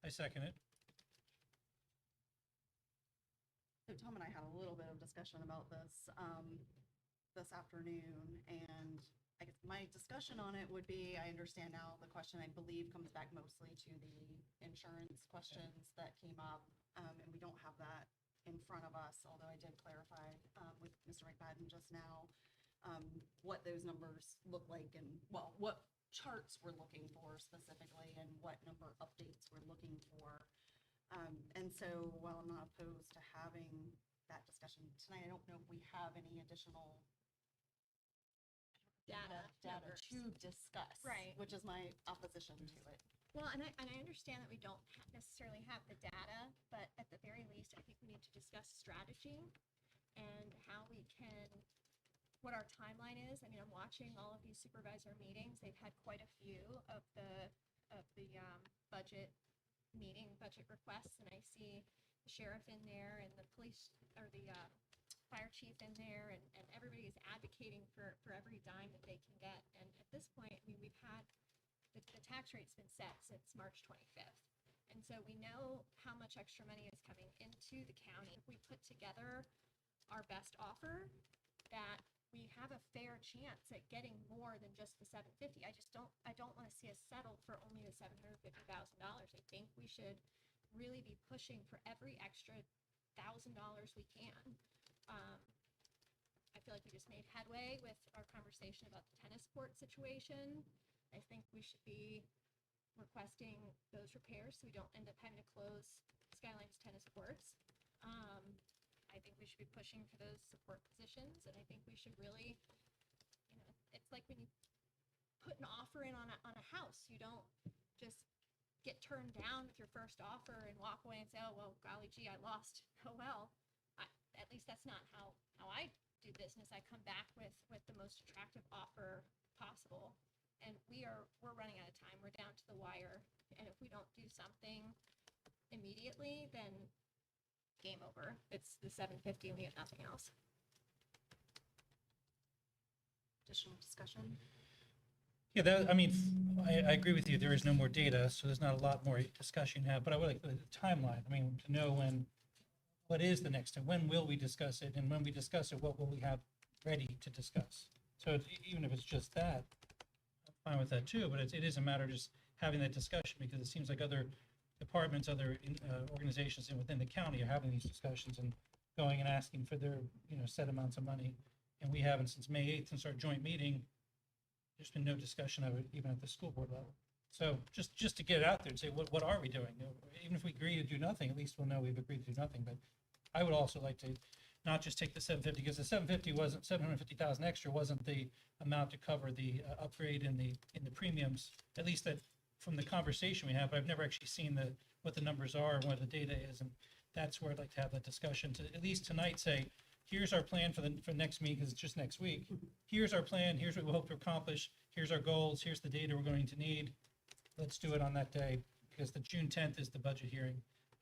I second it. So Tom and I had a little bit of discussion about this this afternoon, and I guess my discussion on it would be, I understand now the question, I believe, comes back mostly to the insurance questions that came up, and we don't have that in front of us, although I did clarify with Mr. McFadden just now what those numbers look like and, well, what charts we're looking for specifically and what number updates we're looking for. And so while I'm not opposed to having that discussion tonight, I don't know if we have any additional data to discuss. Right. Which is my opposition to it. Well, and I understand that we don't necessarily have the data, but at the very least, I think we need to discuss strategy and how we can, what our timeline is. I mean, I'm watching all of these supervisor meetings. They've had quite a few of the budget requests, and I see the sheriff in there and the police or the fire chief in there, and everybody is advocating for every dime that they can get. And at this point, I mean, we've had the tax rate's been set since March 25th. And so we know how much extra money is coming into the county. If we put together our best offer, that we have a fair chance at getting more than just the $750. I don't want to see us settle for only the $750,000. I think we should really be pushing for every extra $1,000 we can. I feel like we just made headway with our conversation about the tennis court situation. I think we should be requesting those repairs so we don't end up having to close Skyline's tennis courts. I think we should be pushing for those support positions, and I think we should really, it's like when you put an offer in on a house, you don't just get turned down with your first offer and walk away and say, oh, well, golly gee, I lost. Oh, well. At least that's not how I do business. I come back with the most attractive offer possible. And we're running out of time. We're down to the wire. And if we don't do something immediately, then game over. It's the $750 and we get nothing else. Additional discussion? Yeah, I agree with you. There is no more data, so there's not a lot more discussion to have, but I would like the timeline. I mean, to know what is the next step? When will we discuss it? And when we discuss it, what will we have ready to discuss? So even if it's just that, I'm fine with that too, but it is a matter of just having that discussion, because it seems like other departments, other organizations within the county are having these discussions and going and asking for their, set amounts of money. And we haven't since May 8th, since our joint meeting. There's been no discussion of it, even at the school board level. So just to get it out there and say, what are we doing? Even if we agree to do nothing, at least we'll know we've agreed to do nothing. But I would also like to not just take the 750, because the 750 wasn't 750,000 extra wasn't the amount to cover the upgrade in the premiums. At least that from the conversation we have, but I've never actually seen what the numbers are and what the data is, and that's where I'd like to have that discussion to at least tonight say, here's our plan for next meeting, because it's just next week. Here's our plan. Here's what we hope to accomplish. Here's our goals. Here's the data we're going to need. Let's do it on that day, because the June 10th is the budget hearing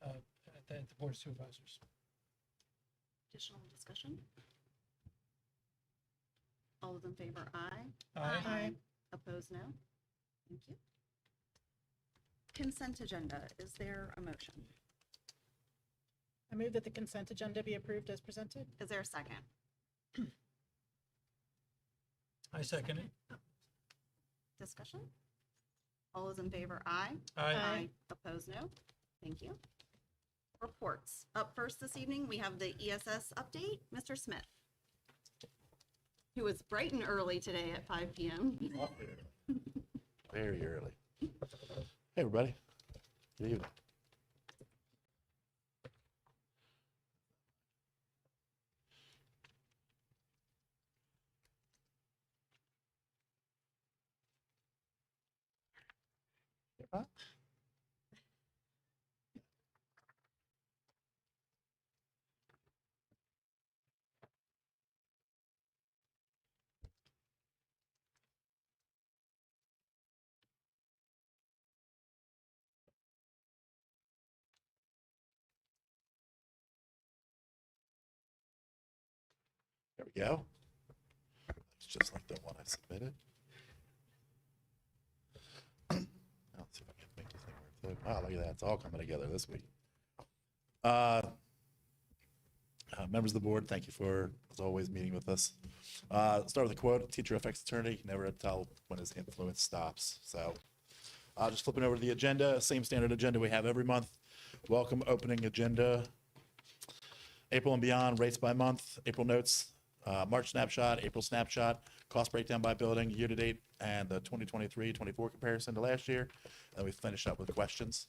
at the Board of Supervisors. Additional discussion? All those in favor, aye. Aye. Opposed, no. Thank you. Consent agenda, is there a motion? I move that the consent agenda be approved as presented. Is there a second? I second it. Discussion? All those in favor, aye. Aye. Opposed, no. Thank you. Reports. Up first this evening, we have the ESS update. Mr. Smith, who was bright and early today at 5 p.m. Very early. Hey, everybody. Good evening. There we go. It's just like the one I submitted. Now let's see if I can make this thing work. Wow, look at that. It's all coming together this week. Members of the board, thank you for, as always, meeting with us. Start with a quote. Teacher affects eternity. Never tell when his influence stops. So just flipping over to the agenda, same standard agenda we have every month. Welcome opening agenda. April and beyond, rates by month, April notes, March snapshot, April snapshot, cost breakdown by building, year-to-date, and the 2023-24 comparison to last year. And we finish up with questions.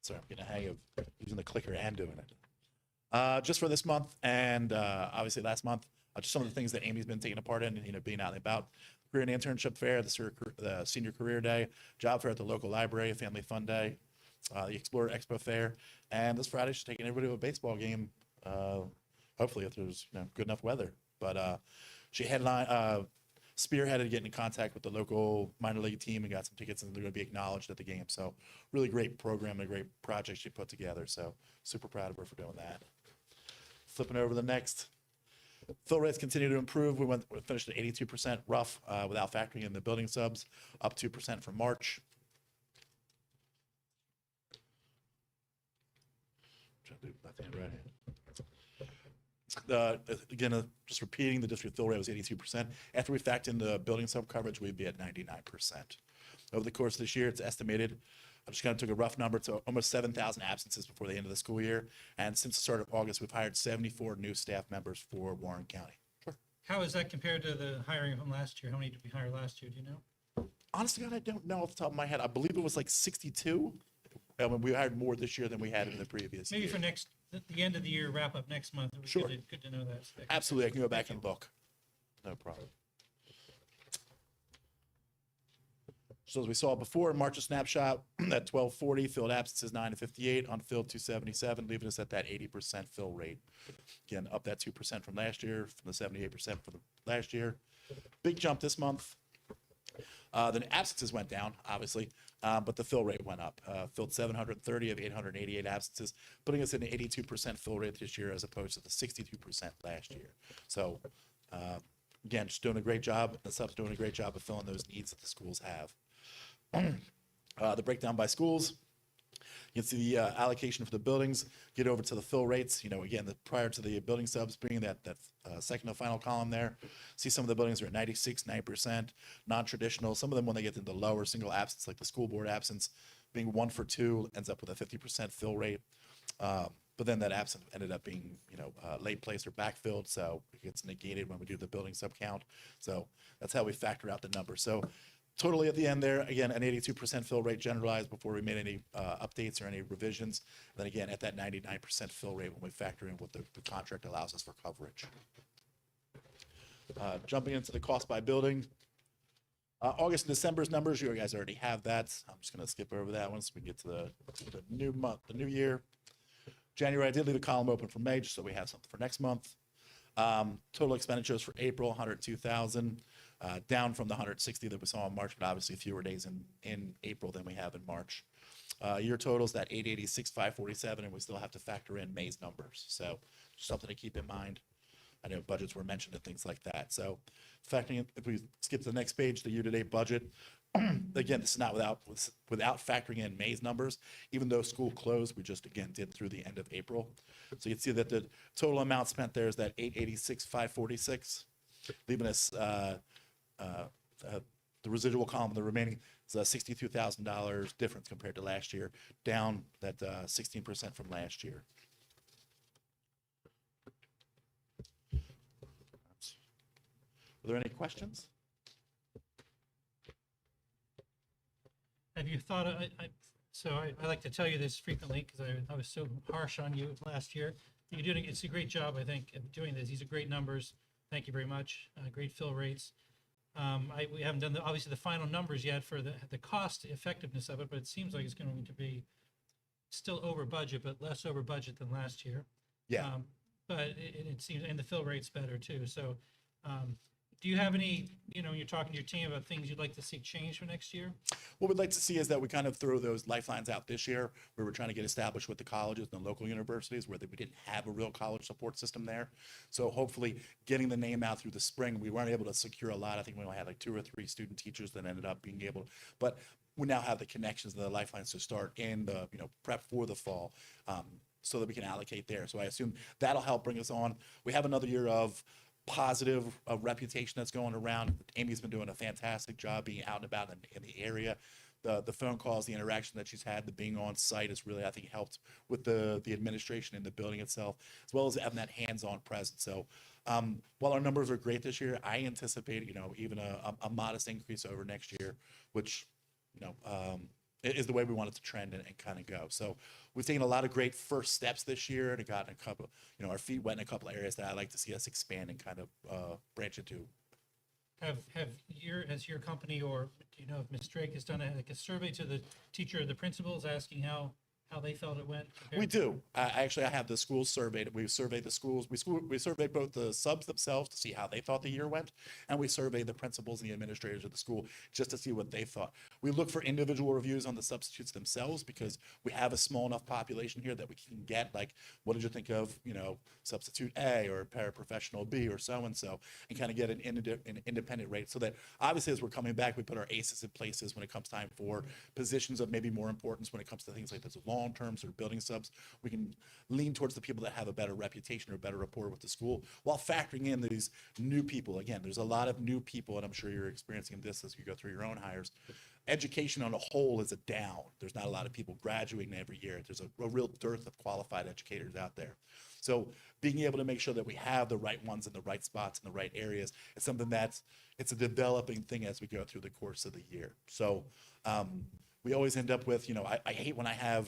Sorry, I'm getting a hang of using the clicker and doing it. Just for this month and obviously last month, just some of the things that Amy's been taking a part in, being out and about. Career and internship fair, the senior career day, job fair at the local library, family fun day, the Explorer Expo fair, and this Friday she's taking everybody to a baseball game. Hopefully, if there's good enough weather. But she spearheaded getting in contact with the local minor league team and got some tickets, and they're going to be acknowledged at the game. So, really great program and a great project she put together. So, super proud of her for doing that. Flipping over to the next. Fill rates continue to improve. We finished at 82% rough without factoring in the building subs, up 2% from March. Trying to do left hand, right hand. Again, just repeating, the district fill rate was 82%. After we factor in the building sub coverage, we'd be at 99%. Over the course of this year, it's estimated, I just kind of took a rough number, to almost 7,000 absences before the end of the school year. And since the start of August, we've hired 74 new staff members for Warren County. Sure. How is that compared to the hiring from last year? How many did we hire last year? Do you know? Honestly, God, I don't know off the top of my head. I believe it was like 62. We hired more this year than we had in the previous Maybe year. for the end of the year, wrap up next month. It would be Sure. Good to know that. Absolutely, I can go back and look. No problem. So as we saw before, March's snapshot at 1240, filled absences 9 to 58, unfilled 277, leaving us at that 80% fill rate. Again, up that 2% from last year, from the 78% for the last year. Big jump this month. The absences went down, obviously, but the fill rate went up. Filled 730 of 888 absences, putting us at an 82% fill rate this year as opposed to the 62% last year. So, again, just doing a great job. The sub's doing a great job of filling those needs that the schools have. The breakdown by schools. You can see the allocation for the buildings. Get over to the fill rates. Again, prior to the building subs being that second and final column there. See some of the buildings are at 96, 9%. Non-traditional. Some of them, when they get into the lower single absence, like the school board absence, being 1 for 2, ends up with a 50% fill rate. But then that absence ended up being, late place or backfilled, so it gets negated when we do the building sub count. So that's how we factor out the number. So totally at the end there, again, an 82% fill rate generalized before we made any updates or any revisions. And then again, at that 99% fill rate when we factor in what the contract allows us for coverage. Jumping into the cost by building. August and December's numbers, you guys already have that. I'm just going to skip over that once we get to the new month, the new year. January, I did leave a column open for May just so we have something for next month. Total expenditures for April, 102,000. Down from the 160 that we saw in March, but obviously fewer days in April than we have in March. Year totals that 886, 547, and we still have to factor in May's numbers. So just something to keep in mind. I know budgets were mentioned and things like that. So factoring in, if we skip to the next page, the year-to-date budget, again, this is not without factoring in May's numbers, even though school closed, we just again did through the end of April. So you can see that the total amount spent there is that 886, 546, leaving us the residual column, the remaining is a $62,000 difference compared to last year, down that 16% from last year. Are there any questions? Have you thought, I like to tell you this frequently because I was so harsh on you last year. It's a great job, I think, of doing this. These are great numbers. Thank you very much. Great fill rates. We haven't done obviously the final numbers yet for the cost effectiveness of it, but it seems like it's going to be still over budget, but less over budget than last year. Yeah. But it seems, and the fill rate's better too. So, do you have any, you're talking to your team about things you'd like to see change for next year? What we'd like to see is that we kind of throw those lifelines out this year, where we're trying to get established with the colleges and the local universities where we didn't have a real college support system there. So hopefully getting the name out through the spring, we weren't able to secure a lot. I think we only had like 2 or 3 student teachers that ended up being able, but we now have the connections and the lifelines to start in the, prep for the fall, so that we can allocate there. So I assume that'll help bring us on. We have another year of positive reputation that's going around. Amy's been doing a fantastic job being out and about in the area. The phone calls, the interaction that she's had, the being on site has really, I think, helped with the administration and the building itself, as well as having that hands-on presence. So while our numbers are great this year, I anticipate, even a modest increase over next year, which, is the way we want it to trend and kind of go. So we've taken a lot of great first steps this year and gotten a couple, our feet wet in a couple of areas that I'd like to see us expand and kind of branch into. Has your company, or do you know if Ms. Drake has done a survey to the teacher or the principals asking how they felt it went? We do. I have the schools surveyed. We surveyed the schools. We surveyed both the subs themselves to see how they thought the year went, and we surveyed the principals and the administrators of the school just to see what they thought. We look for individual reviews on the substitutes themselves because we have a small enough population here that we can get, like, what did you think of, substitute A or paraprofessional B or so-and-so, and kind of get an independent rate so that obviously as we're coming back, we put our aces in places when it comes time for positions of maybe more importance when it comes to things like this long terms or building subs. We can lean towards the people that have a better reputation or better rapport with the school while factoring in these new people. Again, there's a lot of new people, and I'm sure you're experiencing this as you go through your own hires. Education on a whole is a down. There's not a lot of people graduating every year. There's a real dearth of qualified educators out there. So being able to make sure that we have the right ones in the right spots in the right areas is something it's a developing thing as we go through the course of the year. So we always end up with, I hate when I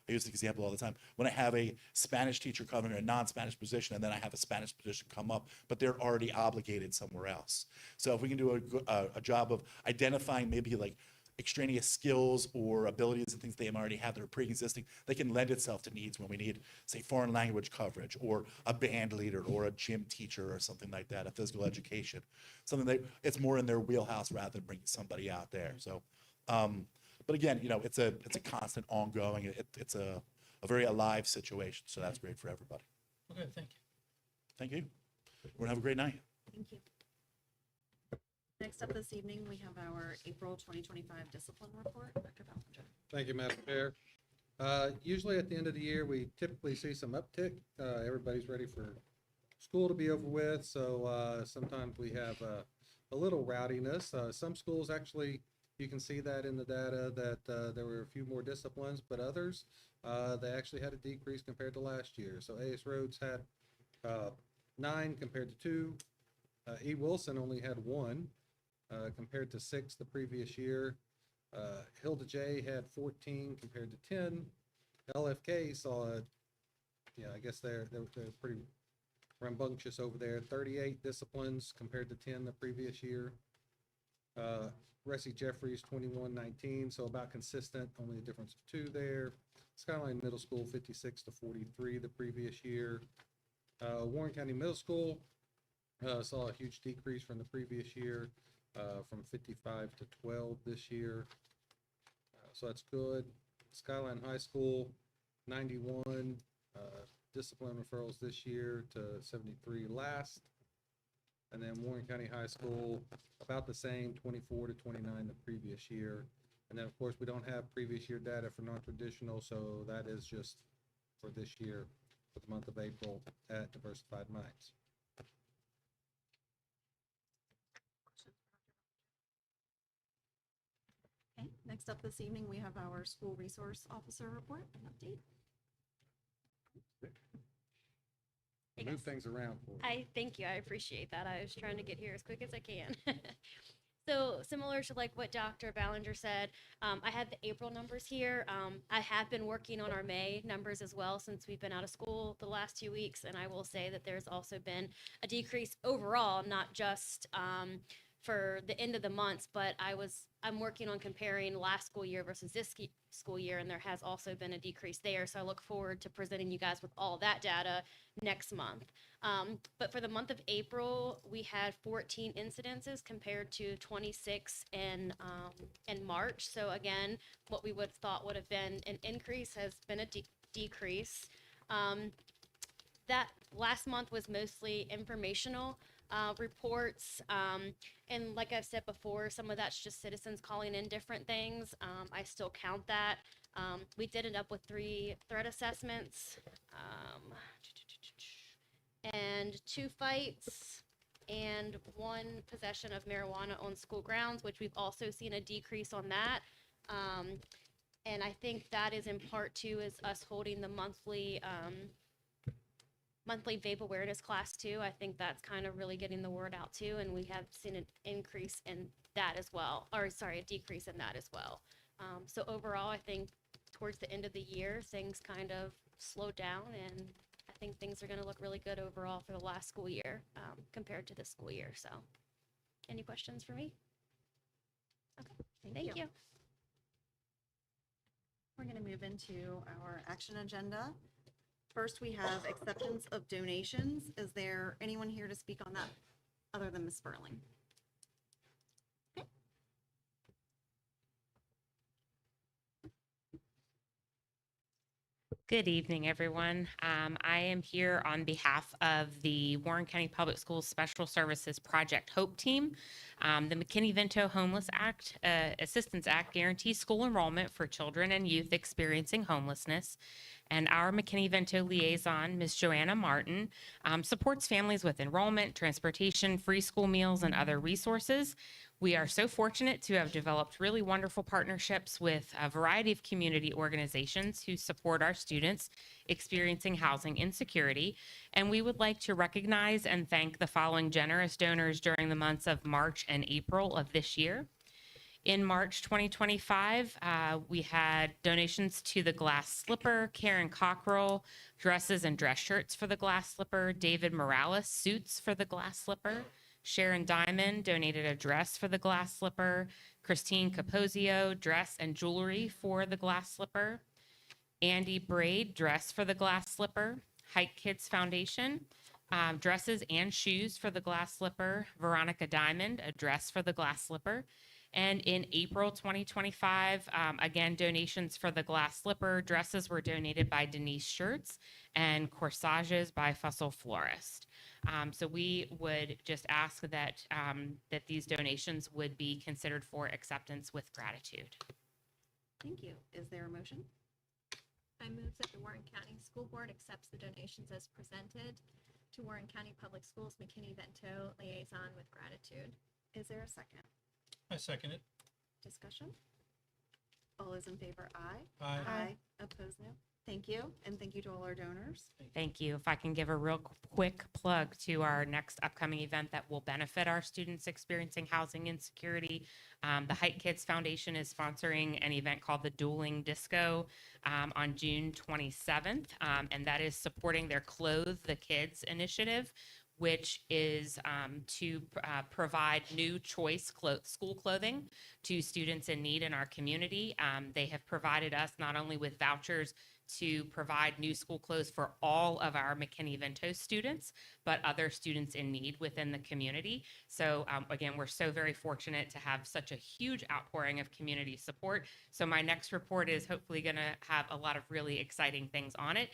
use the example all the time, when I have a Spanish teacher covering a non-Spanish position and then I have a Spanish position come up, but they're already obligated somewhere else. So if we can do a job of identifying maybe like extraneous skills or abilities and things they already have that are pre-existing, they can lend itself to needs when we need, say, foreign language coverage or a band leader or a gym teacher or something like that, a physical education, something that it's more in their wheelhouse rather than bringing somebody out there. So, but again, it's a constant ongoing, it's a very alive situation. So that's great for everybody. Okay, thank you. Thank you. We're gonna have a great night. Thank you. Next up this evening, we have our April 2025 discipline report. Dr. Ballinger. Thank you, Madam Chair. Usually at the end of the year, we typically see some uptick. Everybody's ready for school to be over with, so sometimes we have a little rowdiness. Some schools actually, you can see that in the data that there were a few more disciplines, but others, they actually had a decrease compared to last year. So A.S. Rhodes had 9 compared to 2. E. Wilson only had 1 compared to 6 the previous year. Hilda J. had 14 compared to 10. LFK saw, I guess they're pretty rambunctious over there. 38 disciplines compared to 10 the previous year. Ressie Jeffries 21-19, so about consistent, only a difference of 2 there. Skyline Middle School 56 to 43 the previous year. Warren County Middle School saw a huge decrease from the previous year, from 55 to 12 this year. So that's good. Skyline High School 91 discipline referrals this year to 73 last. And then Warren County High School, about the same, 24 to 29 the previous year. And then, of course, we don't have previous year data for non-traditional, so that is just for this year, for the month of April at Diversified Minds. Okay, next up this evening, we have our school resource officer report and update. Move things around for you. Thank you. I appreciate that. I was trying to get here as quick as I can. So similar to like what Dr. Ballinger said, I had the April numbers here. I have been working on our May numbers as well since we've been out of school the last 2 weeks. And I will say that there's also been a decrease overall, not just for the end of the months, but I'm working on comparing last school year versus this school year, and there has also been a decrease there. So I look forward to presenting you guys with all that data next month. But for the month of April, we had 14 incidences compared to 26 in March. So again, what we would have thought would have been an increase has been a decrease. That last month was mostly informational. reports. And like I've said before, some of that's just citizens calling in different things. I still count that. We did end up with 3 threat assessments, and 2 fights, and 1 possession of marijuana on school grounds, which we've also seen a decrease on that. And I think that is in part too is us holding the monthly vape awareness class too. I think that's kind of really getting the word out too, and we have seen an increase in that as well, or sorry, a decrease in that as well. So overall, I think towards the end of the year, things kind of slowed down, and I think things are going to look really good overall for the last school year compared to this school year. So, any questions for me? Okay, thank you. We're going to move into our action agenda. First, we have acceptance of donations. Is there anyone here to speak on that other than Ms. Sperling? Okay. Good evening, everyone. I am here on behalf of the Warren County Public Schools Special Services Project Hope Team. The McKinney-Vento Homeless Act, Assistance Act guarantees school enrollment for children and youth experiencing homelessness. And our McKinney-Vento liaison, Ms. Joanna Martin, supports families with enrollment, transportation, free school meals, and other resources. We are so fortunate to have developed really wonderful partnerships with a variety of community organizations who support our students experiencing housing insecurity. And we would like to recognize and thank the following generous donors during the months of March and April of this year. In March 2025, we had donations to the Glass Slipper, Karen Cockrell, dresses and dress shirts for the Glass Slipper, David Morales, suits for the Glass Slipper, Sharon Diamond donated a dress for the Glass Slipper, Christine Capozio, dress and jewelry for the Glass Slipper, Andy Braid, dress for the Glass Slipper, Hike Kids Foundation, dresses and shoes for the Glass Slipper, Veronica Diamond, a dress for the Glass Slipper. And in April 2025, again, donations for the Glass Slipper, dresses were donated by Denise Shirts and corsages by Fussell Florist. So we would just ask that, that these donations would be considered for acceptance with gratitude. Thank you. Is there a motion? I move that the Warren County School Board accepts the donations as presented to Warren County Public Schools McKinney-Vento liaison with gratitude. Is there a second? I second it. Discussion? All those in favor, aye. Aye. Opposed, no. Thank you, and thank you to all our donors. Thank you. If I can give a real quick plug to our next upcoming event that will benefit our students experiencing housing insecurity. The Hike Kids Foundation is sponsoring an event called the Dueling Disco on June 27th, and that is supporting their Clothe the Kids initiative, which is to provide new choice school clothing to students in need in our community. They have provided us not only with vouchers to provide new school clothes for all of our McKinney-Vento students, but other students in need within the community. So again, we're so very fortunate to have such a huge outpouring of community support. So my next report is hopefully gonna have a lot of really exciting things on it.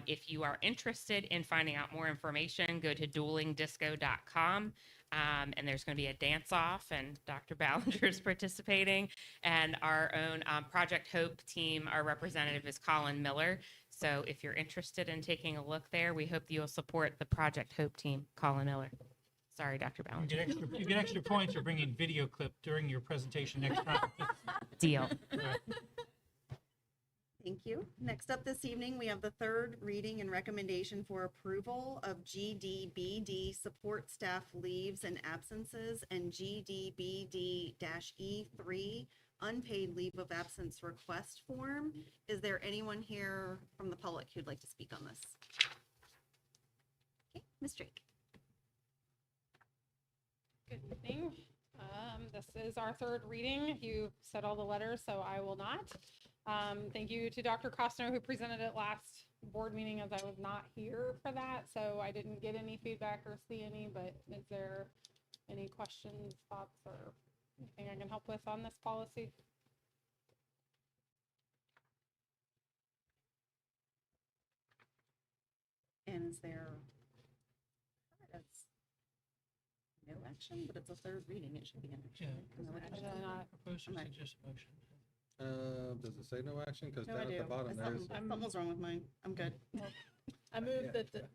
If you are interested in finding out more information, go to duelingdisco.com. And there's going to be a dance-off, and Dr. Ballinger is participating. And our own Project Hope team, our representative is Colin Miller. So if you're interested in taking a look there, we hope that you'll support the Project Hope team, Colin Miller. Sorry, Dr. Ballinger. You get extra points for bringing video clip during your presentation next time. Deal. Thank you. Next up this evening, we have the third reading and recommendation for approval of GDBD support staff leaves and absences and GDBD-E3 unpaid leave of absence request form. Is there anyone here from the public who'd like to speak on this? Okay, Ms. Drake. Good evening. This is our third reading. You said all the letters, so I will not. Thank you to Dr. Costner, who presented it last board meeting, as I was not here for that, so I didn't get any feedback or see any, but is there any questions, thoughts, or anything I can help with on this policy? And is there, action, but it's a third reading, it should be an action. Yeah. Am I looking at Actually something? not. Propose or Right. suggest motion. Does it say no action? Because No, I down at do. the bottom It's there's, something was wrong with mine. I'm good. I move that the,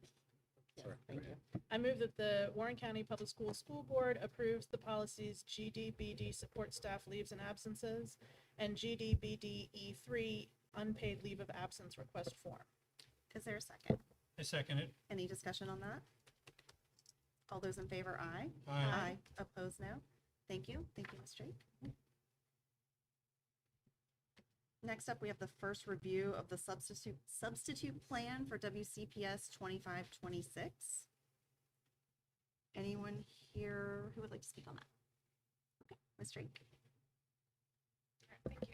Yeah, Sorry, thank go you. I move that the Warren County Public Schools School Board approves the policies GDBD support staff leaves and absences and GDBDE3 unpaid leave of absence request form. Is there a second? I second it. Any discussion on that? All those in favor, aye. Aye. Opposed, no. Thank you. Thank you, Ms. Drake. Next up, we have the first review of the substitute plan for WCPS 25-26. Anyone here who would like to speak on that? Okay, Ms. Drake. Thank you.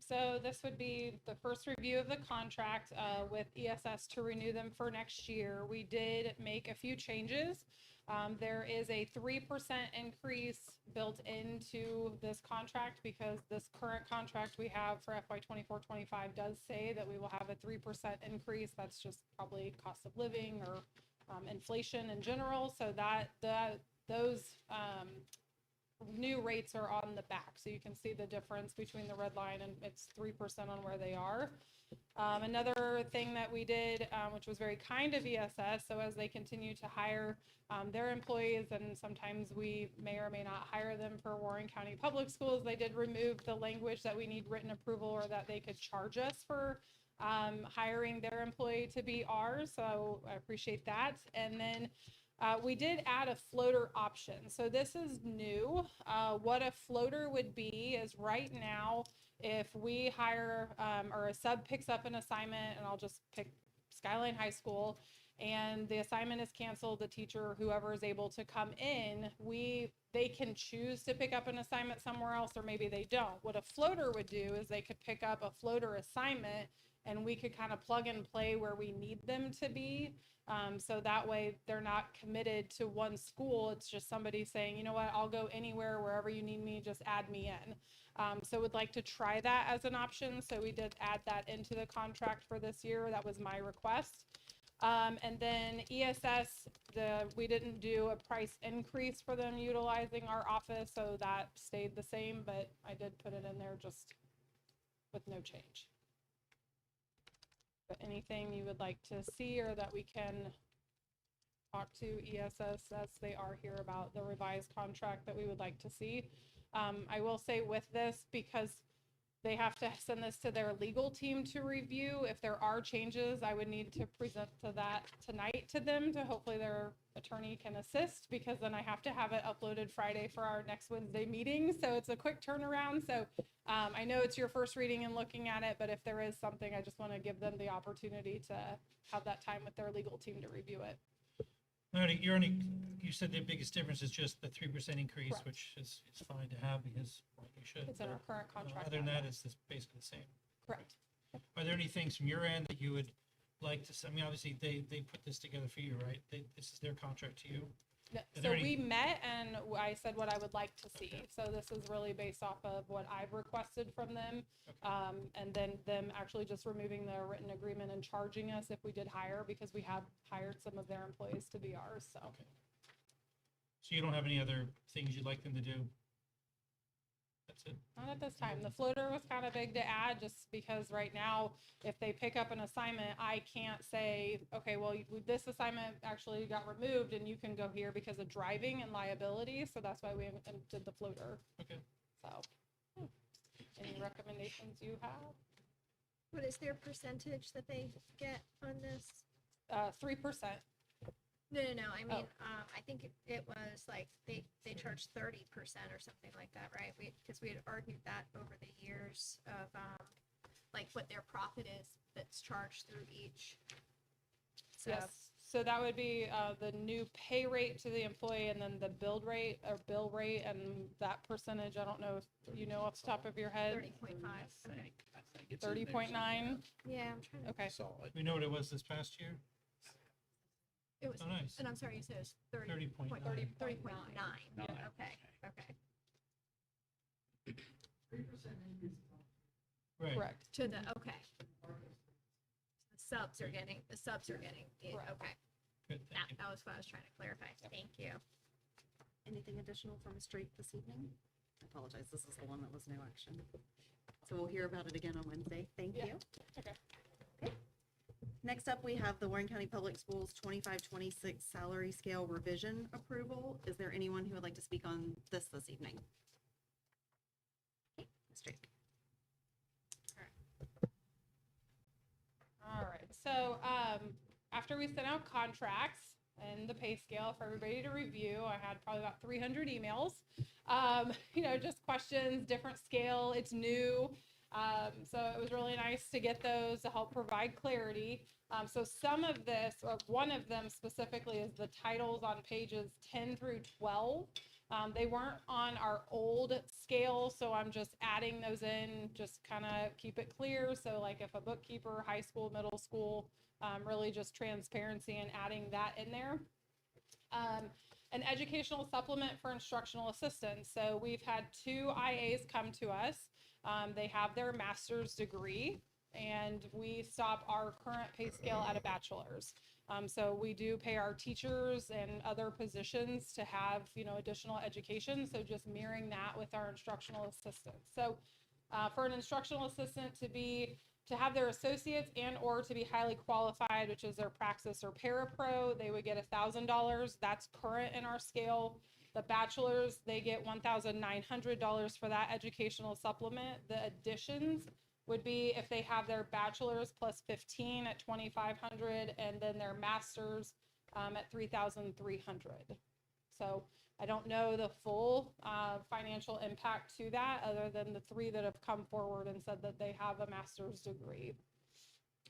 So this would be the first review of the contract with ESS to renew them for next year. We did make a few changes. There is a 3% increase built into this contract because this current contract we have for FY 24-25 does say that we will have a 3% increase. That's just probably cost of living or inflation in general. So those new rates are on the back. So you can see the difference between the red line and it's 3% on where they are. Another thing that we did, which was very kind of ESS, so as they continue to hire their employees, and sometimes we may or may not hire them for Warren County Public Schools, they did remove the language that we need written approval or that they could charge us for hiring their employee to be ours. So I appreciate that. And then we did add a floater option. So this is new. What a floater would be is right now, if we hire or a sub picks up an assignment, and I'll just pick Skyline High School, and the assignment is canceled, the teacher, whoever is able to come in, they can choose to pick up an assignment somewhere else, or maybe they don't. What a floater would do is they could pick up a floater assignment and we could kind of plug and play where we need them to be. So that way they're not committed to one school. It's just somebody saying, you know what, I'll go anywhere, wherever you need me, just add me in. So would like to try that as an option. So we did add that into the contract for this year. That was my request. And then ESS, we didn't do a price increase for them utilizing our office, so that stayed the same, but I did put it in there just with no change. But anything you would like to see or that we can talk to ESS as they are here about the revised contract that we would like to see. I will say with this, because they have to send this to their legal team to review. If there are changes, I would need to present to that tonight to them to hopefully their attorney can assist, because then I have to have it uploaded Friday for our next Wednesday meeting. So it's a quick turnaround. So I know it's your first reading and looking at it, but if there is something, I just want to give them the opportunity to have that time with their legal team to review it. You said the biggest difference is just the 3% increase, Correct. which is fine to have because you should. It's in our current contract. Other than now. that, it's basically the same. Correct. Are there any things from your end that you would like to, I mean, obviously they put this together for you, right? This is their contract to you. No, Are So there any- we met and I said what I would like to see. So this is really based off of what I've requested from them. And then them actually just removing the written agreement and charging us if we did hire, because we have hired some of their employees to be ours, so. Okay. So you don't have any other things you'd like them to do? That's it? Not at this time. The floater was kind of big to add just because right now, if they pick up an assignment, I can't say, okay, well, this assignment actually got removed and you can go here because of driving and liability. So that's why we did the floater. Okay. So, any recommendations you have? What is their percentage that they get on this? 3%. No, I mean, I think it was like they charged 30% or something like that, right? Because we had argued that over the years of like what their profit is that's charged through each. So Yes. So that would be the new pay rate to the employee and then the bill rate, and that percentage, I don't know if you know off the top of your head. 30.5. 30.9. Yeah, I'm trying to. Okay. We know what it was this past year? It was, Oh, nice. and I'm sorry, you said it was 30.9. 30.9. Yeah. Okay. Right. Correct. To the, okay. The subs are getting it, Correct. okay. Good, thank you. That was what I was trying to clarify. Thank you. Anything additional from Ms. Drake this evening? I apologize, this is the one that was no action. So we'll hear about it again on Wednesday. Thank Yeah. you. Okay. Next up, we have the Warren County Public Schools 25-26 salary scale revision approval. Is there anyone who would like to speak on this evening? Okay, Ms. Drake. All right, so, after we sent out contracts and the pay scale for everybody to review, I had probably about 300 emails. Just questions, different scale, it's new. So it was really nice to get those to help provide clarity. So some of this, or one of them specifically, is the titles on pages 10 through 12. They weren't on our old scale, so I'm just adding those in, just kind of keep it clear. So like if a bookkeeper, high school, middle school, really just transparency and adding that in there. An educational supplement for instructional assistants. So we've had 2 IAs come to us. They have their master's degree, and we stop our current pay scale at a bachelor's. So we do pay our teachers and other positions to have, additional education. So just mirroring that with our instructional assistants. So for an instructional assistant to have their associates and or to be highly qualified, which is their praxis or parapro, they would get $1,000. That's current in our scale. The bachelors, they get $1,900 for that educational supplement. The additions would be if they have their bachelor's plus 15 at $2,500, and then their master's at $3,300. So I don't know the full financial impact to that, other than the 3 that have come forward and said that they have a master's degree,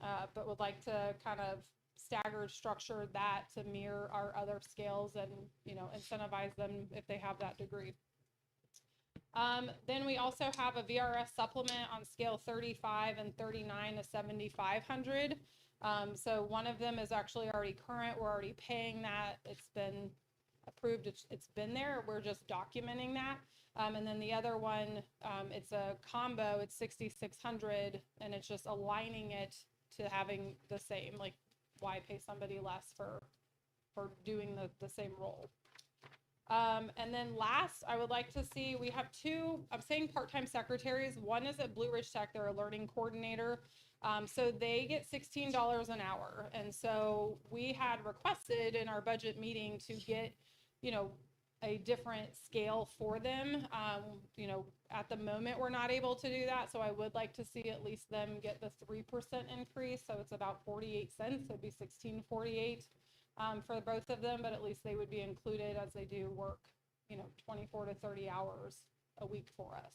but would like to kind of staggered structure that to mirror our other scales and, incentivize them if they have that degree. Then we also have a VRS supplement on scale 35 and 39 to 7,500. So one of them is actually already current. We're already paying that. It's been approved. It's been there. We're just documenting that. And then the other one, it's a combo. It's 6,600, and it's just aligning it to having the same, like, why pay somebody less for doing the same role. And then last, I would like to see, we have 2, I'm saying part-time secretaries. One is at Blue Ridge Tech, they're a learning coordinator. So they get $16 an hour. And so we had requested in our budget meeting to get, a different scale for them. At the moment, we're not able to do that. So I would like to see at least them get the 3% increase. So it's about 48 cents. It'd be $16.48 for both of them, but at least they would be included as they do work, 24 to 30 hours a week for us.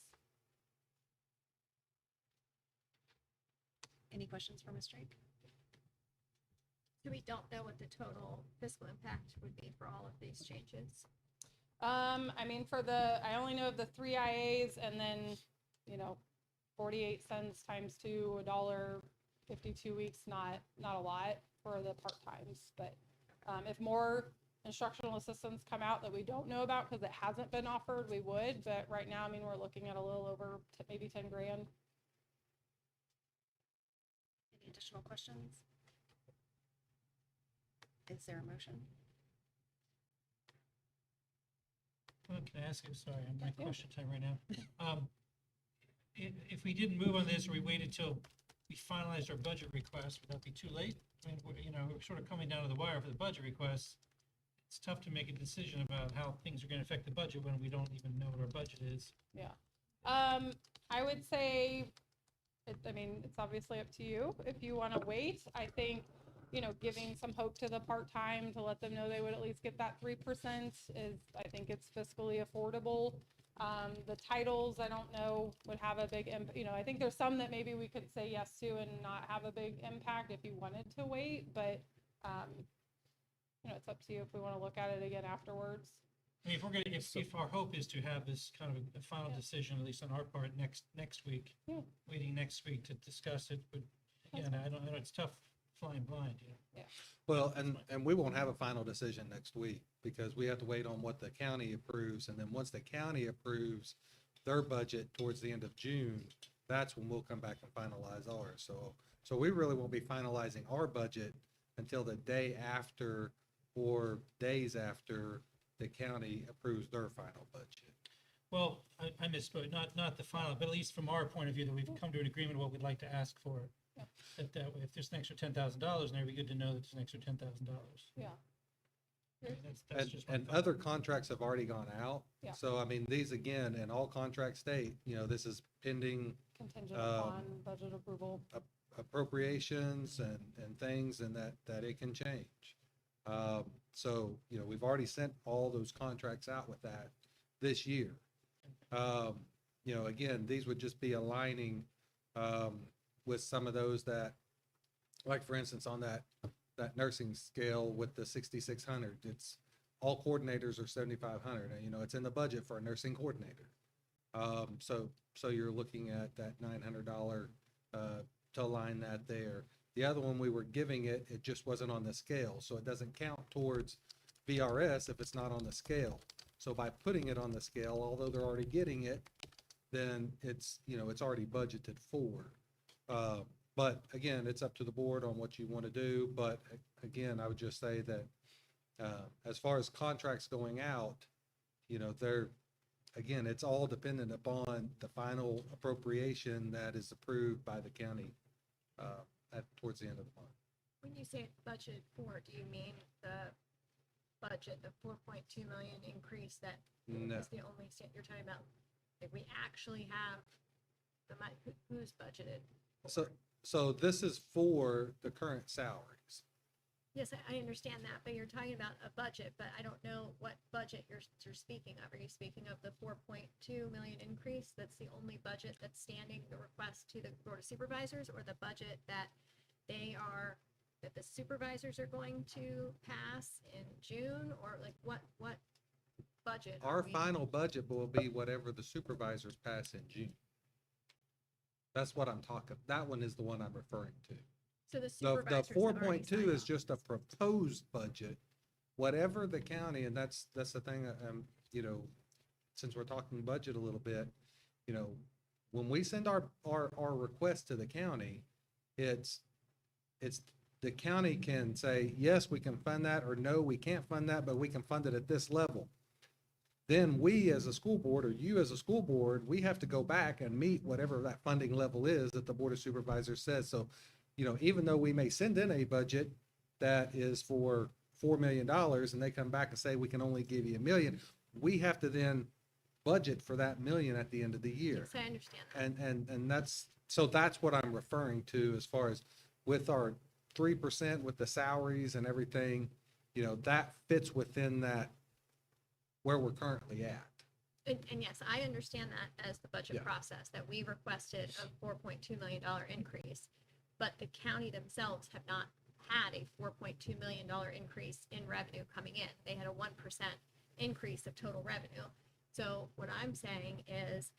Any questions for Ms. Drake? So we don't know what the total fiscal impact would be for all of these changes. I only know of the 3 IAs, and then, 48 cents times 2, $1.52 weeks, not a lot for the part-times. But if more instructional assistants come out that we don't know about because it hasn't been offered, we would. But right now, we're looking at a little over maybe 10 grand. Any additional questions? Is there a motion? Can I ask you, sorry, I'm my question time right now. If we didn't move on this, or we waited till we finalized our budget request, would that be too late? We're sort of coming down to the wire for the budget requests. It's tough to make a decision about how things are going to affect the budget when we don't even know what our budget is. Yeah. I would say, it's obviously up to you if you want to wait. I think, giving some hope to the part-time to let them know they would at least get that 3% I think it's fiscally affordable. The titles, I don't know, would have a big impact. I think there's some that maybe we could say yes to and not have a big impact if you wanted to wait, but, it's up to you if we want to look at it again afterwards. If our hope is to have this kind of a final decision, at least on our part, next week, waiting next week to discuss it, but again, I don't know, it's tough flying blind, Yeah. Well, and we won't have a final decision next week because we have to wait on what the county approves. And then once the county approves their budget towards the end of June, that's when we'll come back and finalize ours. So we really won't be finalizing our budget until the day after or days after the county approves their final budget. Well, I misspoke, not the final, but at least from our point of view, that we've come to an agreement of what we'd like to ask for. Yeah. That way, if there's an extra $10,000, then it'd be good to know that there's an extra $10,000. Yeah. That's And, just my and thought. other contracts have already gone out. Yeah. So, I mean, these again, and all contracts state, this is pending Contingent Um, upon budget approval. appropriations and things, and that it can change. So, we've already sent all those contracts out with that this year. Again, these would just be aligning, with some of those that, like, for instance, on that nursing scale with the 6,600, it's all coordinators are 7,500, and, it's in the budget for a nursing coordinator. So you're looking at that $900, to align that there. The other one, we were giving it just wasn't on the scale, so it doesn't count towards VRS if it's not on the scale. So by putting it on the scale, although they're already getting it, then it's already budgeted for. But again, it's up to the board on what you want to do. But again, I would just say that, as far as contracts going out, again, it's all dependent upon the final appropriation that is approved by the county, towards the end of the month. When you say budget for, do you mean the budget, the 4.2 million increase that No. is the only you're talking about? Like we actually have the money, who's budgeted? So this is for the current salaries. Yes, I understand that, but you're talking about a budget, but I don't know what budget you're speaking of. Are you speaking of the 4.2 million increase? That's the only budget that's standing, the request to the Board of Supervisors, or the budget that that the supervisors are going to pass in June, or like what budget? are Our we- final budget will be whatever the supervisors pass in June. That's what I'm talking, that one is the one I'm referring to. So the The supervisors have already 4.2 signed is off. just a proposed budget. Whatever the county, and that's the thing, since we're talking budget a little bit, when we send our request to the county, it's the county can say, yes, we can fund that, or no, we can't fund that, but we can fund it at this level. Then we as a school board, or you as a school board, we have to go back and meet whatever that funding level is that the Board of Supervisors says. So, even though we may send in a budget that is for $4 million and they come back and say, we can only give you $1 million, we have to then budget for that $1 million at the end of the year. Yes, I understand that. And that's what I'm referring to as far as with our 3% with the salaries and everything, that fits within that where we're currently at. And yes, I understand that as the budget Yeah. process, that we requested a $4.2 million increase, but the county themselves have not had a $4.2 million increase in revenue coming in. They had a 1% increase of total revenue. So what I'm saying is,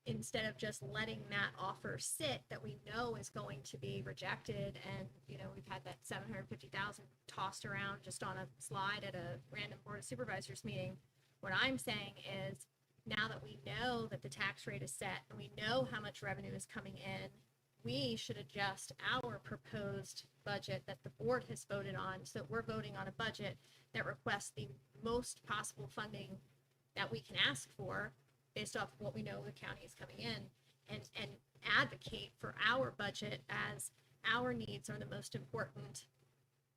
instead of just letting that offer sit that we know is going to be rejected, and, we've had that 750,000 tossed around just on a slide at a random Board of Supervisors meeting, what I'm saying is, now that we know that the tax rate is set and we know how much revenue is coming in, we should adjust our proposed budget that the board has voted on, so that we're voting on a budget that requests the most possible funding that we can ask for based off of what we know the county is coming in, and advocate for our budget as our needs are the most important.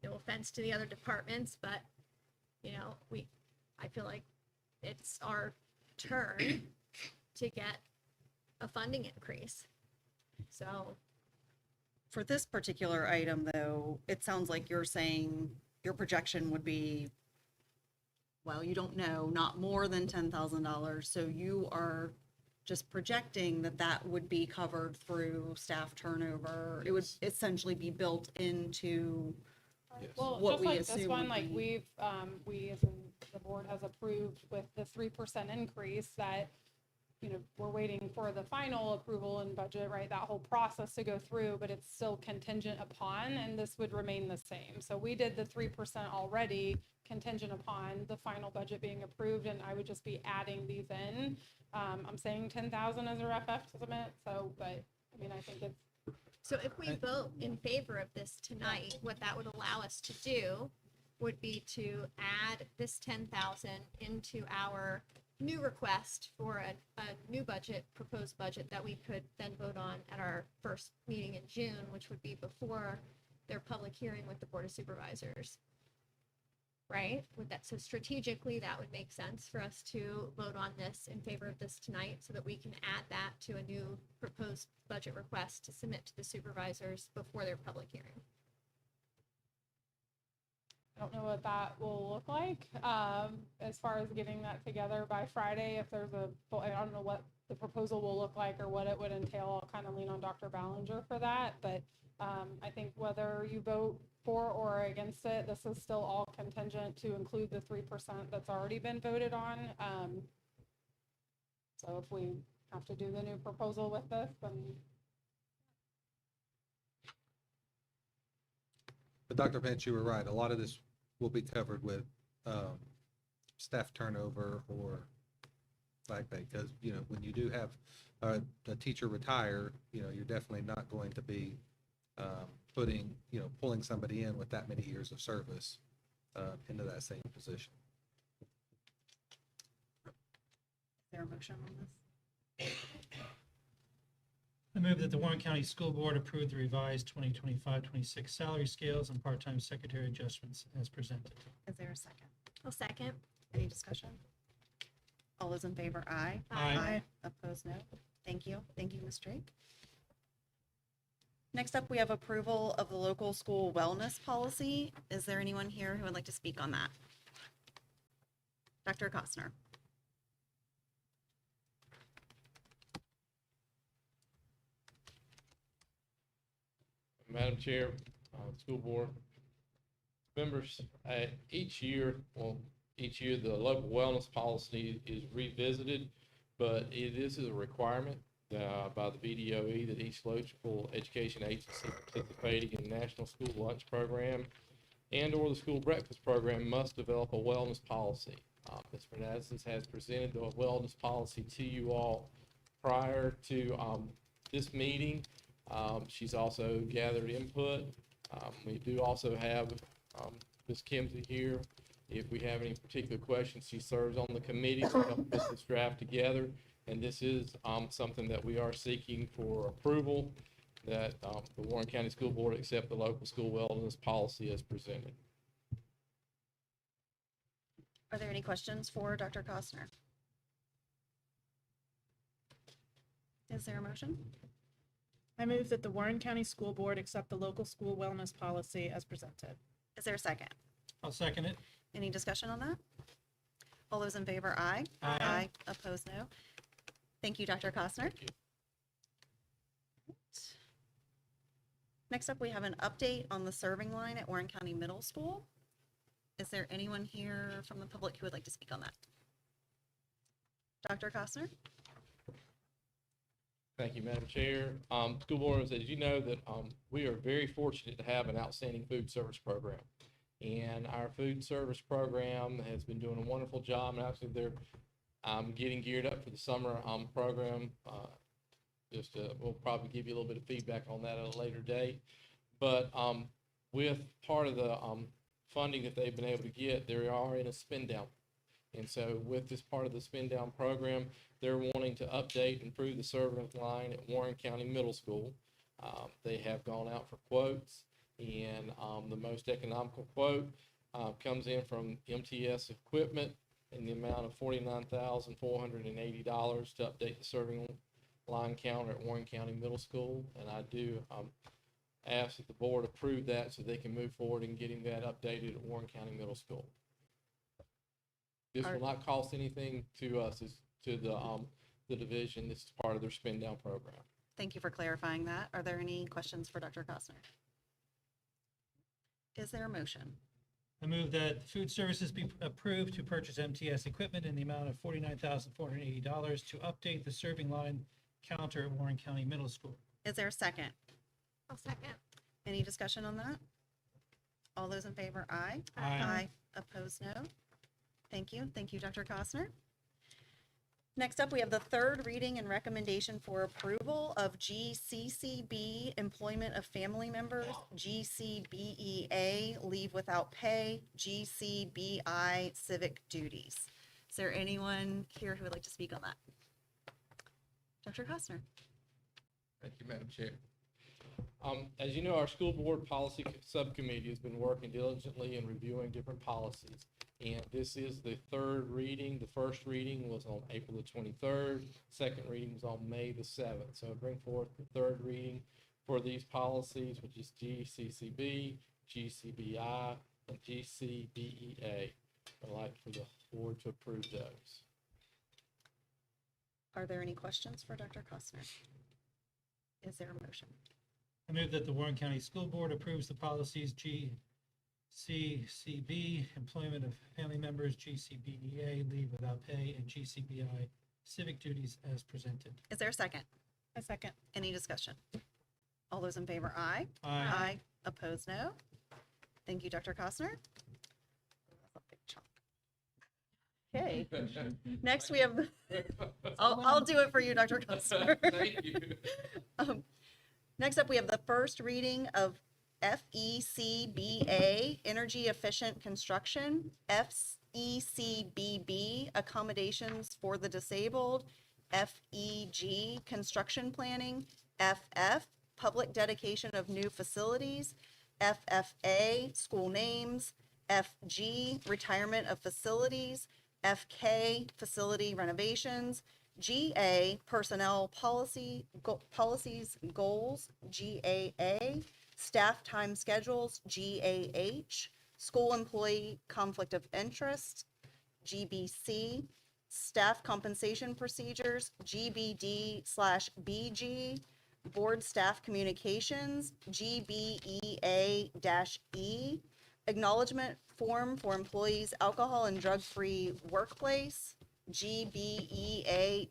No offense to the other departments, but, I feel like it's our turn to get a funding increase. So, For this particular item, though, it sounds like you're saying your projection would be, well, you don't know, not more than $10,000. So you are just projecting that would be covered through staff turnover. It would essentially be built into, Well, what just we like this assume one, would like be- we as in the board has approved with the 3% increase that, we're waiting for the final approval and budget, right? That whole process to go through, but it's still contingent upon, and this would remain the same. So we did the 3% already contingent upon the final budget being approved, and I would just be adding these in. I'm saying 10,000 as a rough estimate, but I think it's, so if we vote in favor of this tonight, what that would allow us to do would be to add this 10,000 into our new request for a new budget, proposed budget that we could then vote on at our first meeting in June, which would be before their public hearing with the Board of Supervisors. Right? Would that, so strategically, that would make sense for us to vote on this in favor of this tonight so that we can add that to a new proposed budget request to submit to the supervisors before their public hearing. I don't know what that will look like, as far as getting that together by Friday. If there's I don't know what the proposal will look like or what it would entail. I'll kind of lean on Dr. Ballinger for that, but I think whether you vote for or against it, this is still all contingent to include the 3% that's already been voted on. So if we have to do the new proposal with this, then. But Dr. Pence, you were right. A lot of this will be covered with staff turnover or back pay, because, you know, when you do have a teacher retire, you know, you're definitely not going to be pulling somebody in with that many years of service into that same position. Is there a motion on this? I move that the Warren County School Board approve the revised 2025-26 salary scales and part-time secretary adjustments as presented. Is there a second? I'll second. Any discussion? All those in favor, aye. Aye. Opposed, no. Thank you. Thank you, Ms. Drake. Next up, we have approval of the local school wellness policy. Is there anyone here who would like to speak on that? Dr. Costner. Madam Chair, School Board members, each year the local wellness policy is revisited, but it is a requirement by the VDOE that each local education agency participating in the National School Lunch Program and/or the school breakfast program must develop a wellness policy. Ms. Fernandez has presented the wellness policy to you all prior to this meeting. She's also gathered input. We do also have Ms. Kimsey here. If we have any particular questions, she serves on the committee to help put this draft together. And this is something that we are seeking for approval, that the Warren County School Board accept the local school wellness policy as presented. Are there any questions for Dr. Costner? Is there a motion? I move that the Warren County School Board accept the local school wellness policy as presented. Is there a second? I'll second it. Any discussion on that? All those in favor, aye. Aye. Opposed, no. Thank you, Dr. Costner. Thank you. Next up, we have an update on the serving line at Warren County Middle School. Is there anyone here from the public who would like to speak on that? Dr. Costner? Thank you, Madam Chair. School Board, as you know, that we are very fortunate to have an outstanding food service program. And our food service program has been doing a wonderful job. And actually, they're getting geared up for the summer program. We'll probably give you a little bit of feedback on that at a later date. But with part of the funding that they've been able to get, they are in a spend down. And so with this part of the spend down program, they're wanting to update and improve the serving line at Warren County Middle School. They have gone out for quotes, and the most economical quote comes in from MTS Equipment in the amount of $49,480 to update the serving line counter at Warren County Middle School. And I do ask that the board approve that so they can move forward in getting that updated at Warren County Middle School. This will not cost anything to us, to the division. This is part of their spend down program. Thank you for clarifying that. Are there any questions for Dr. Costner? Is there a motion? I move that food services be approved to purchase MTS equipment in the amount of $49,480 to update the serving line counter at Warren County Middle School. Is there a second? I'll second. Any discussion on that? All those in favor, aye. Aye. Opposed, no. Thank you. Thank you, Dr. Costner. Next up, we have the third reading and recommendation for approval of GCCB, Employment of Family Members, GCBEA, Leave Without Pay, GCBI, Civic Duties. Is there anyone here who would like to speak on that? Dr. Costner? Thank you, Madam Chair. As you know, our school board policy subcommittee has been working diligently and reviewing different policies. And this is the third reading. The first reading was on April the 23rd. Second reading was on May the 7th. So I bring forth the third reading for these policies, which is GCCB, GCBI, and GCBEA. I'd like for the board to approve those. Are there any questions for Dr. Costner? Is there a motion? I move that the Warren County School Board approves the policies GCCB, Employment of Family Members, GCBEA, Leave Without Pay, and GCBI, Civic Duties as presented. Is there a second? A second. Any discussion? All those in favor, aye. Aye. Opposed, no. Thank you, Dr. Costner. That's a big chunk. Okay, next we have, I'll do it for you, Dr. Costner. Thank you. Next up, we have the first reading of FECBA, Energy Efficient Construction, FECBB, Accommodations for the Disabled, FEG, Construction Planning, FF, Public Dedication of New Facilities, FFA, School Names, FG, Retirement of Facilities, FK, Facility Renovations, GA, Personnel Policies, Goals, GAA, Staff Time Schedules, GAH, School Employee Conflict of Interest, GBC, Staff Compensation Procedures, GBD/BG, Board Staff Communications, GBEA-E, Acknowledgement Form for Employees Alcohol and Drug-Free Workplace, GBEA-R,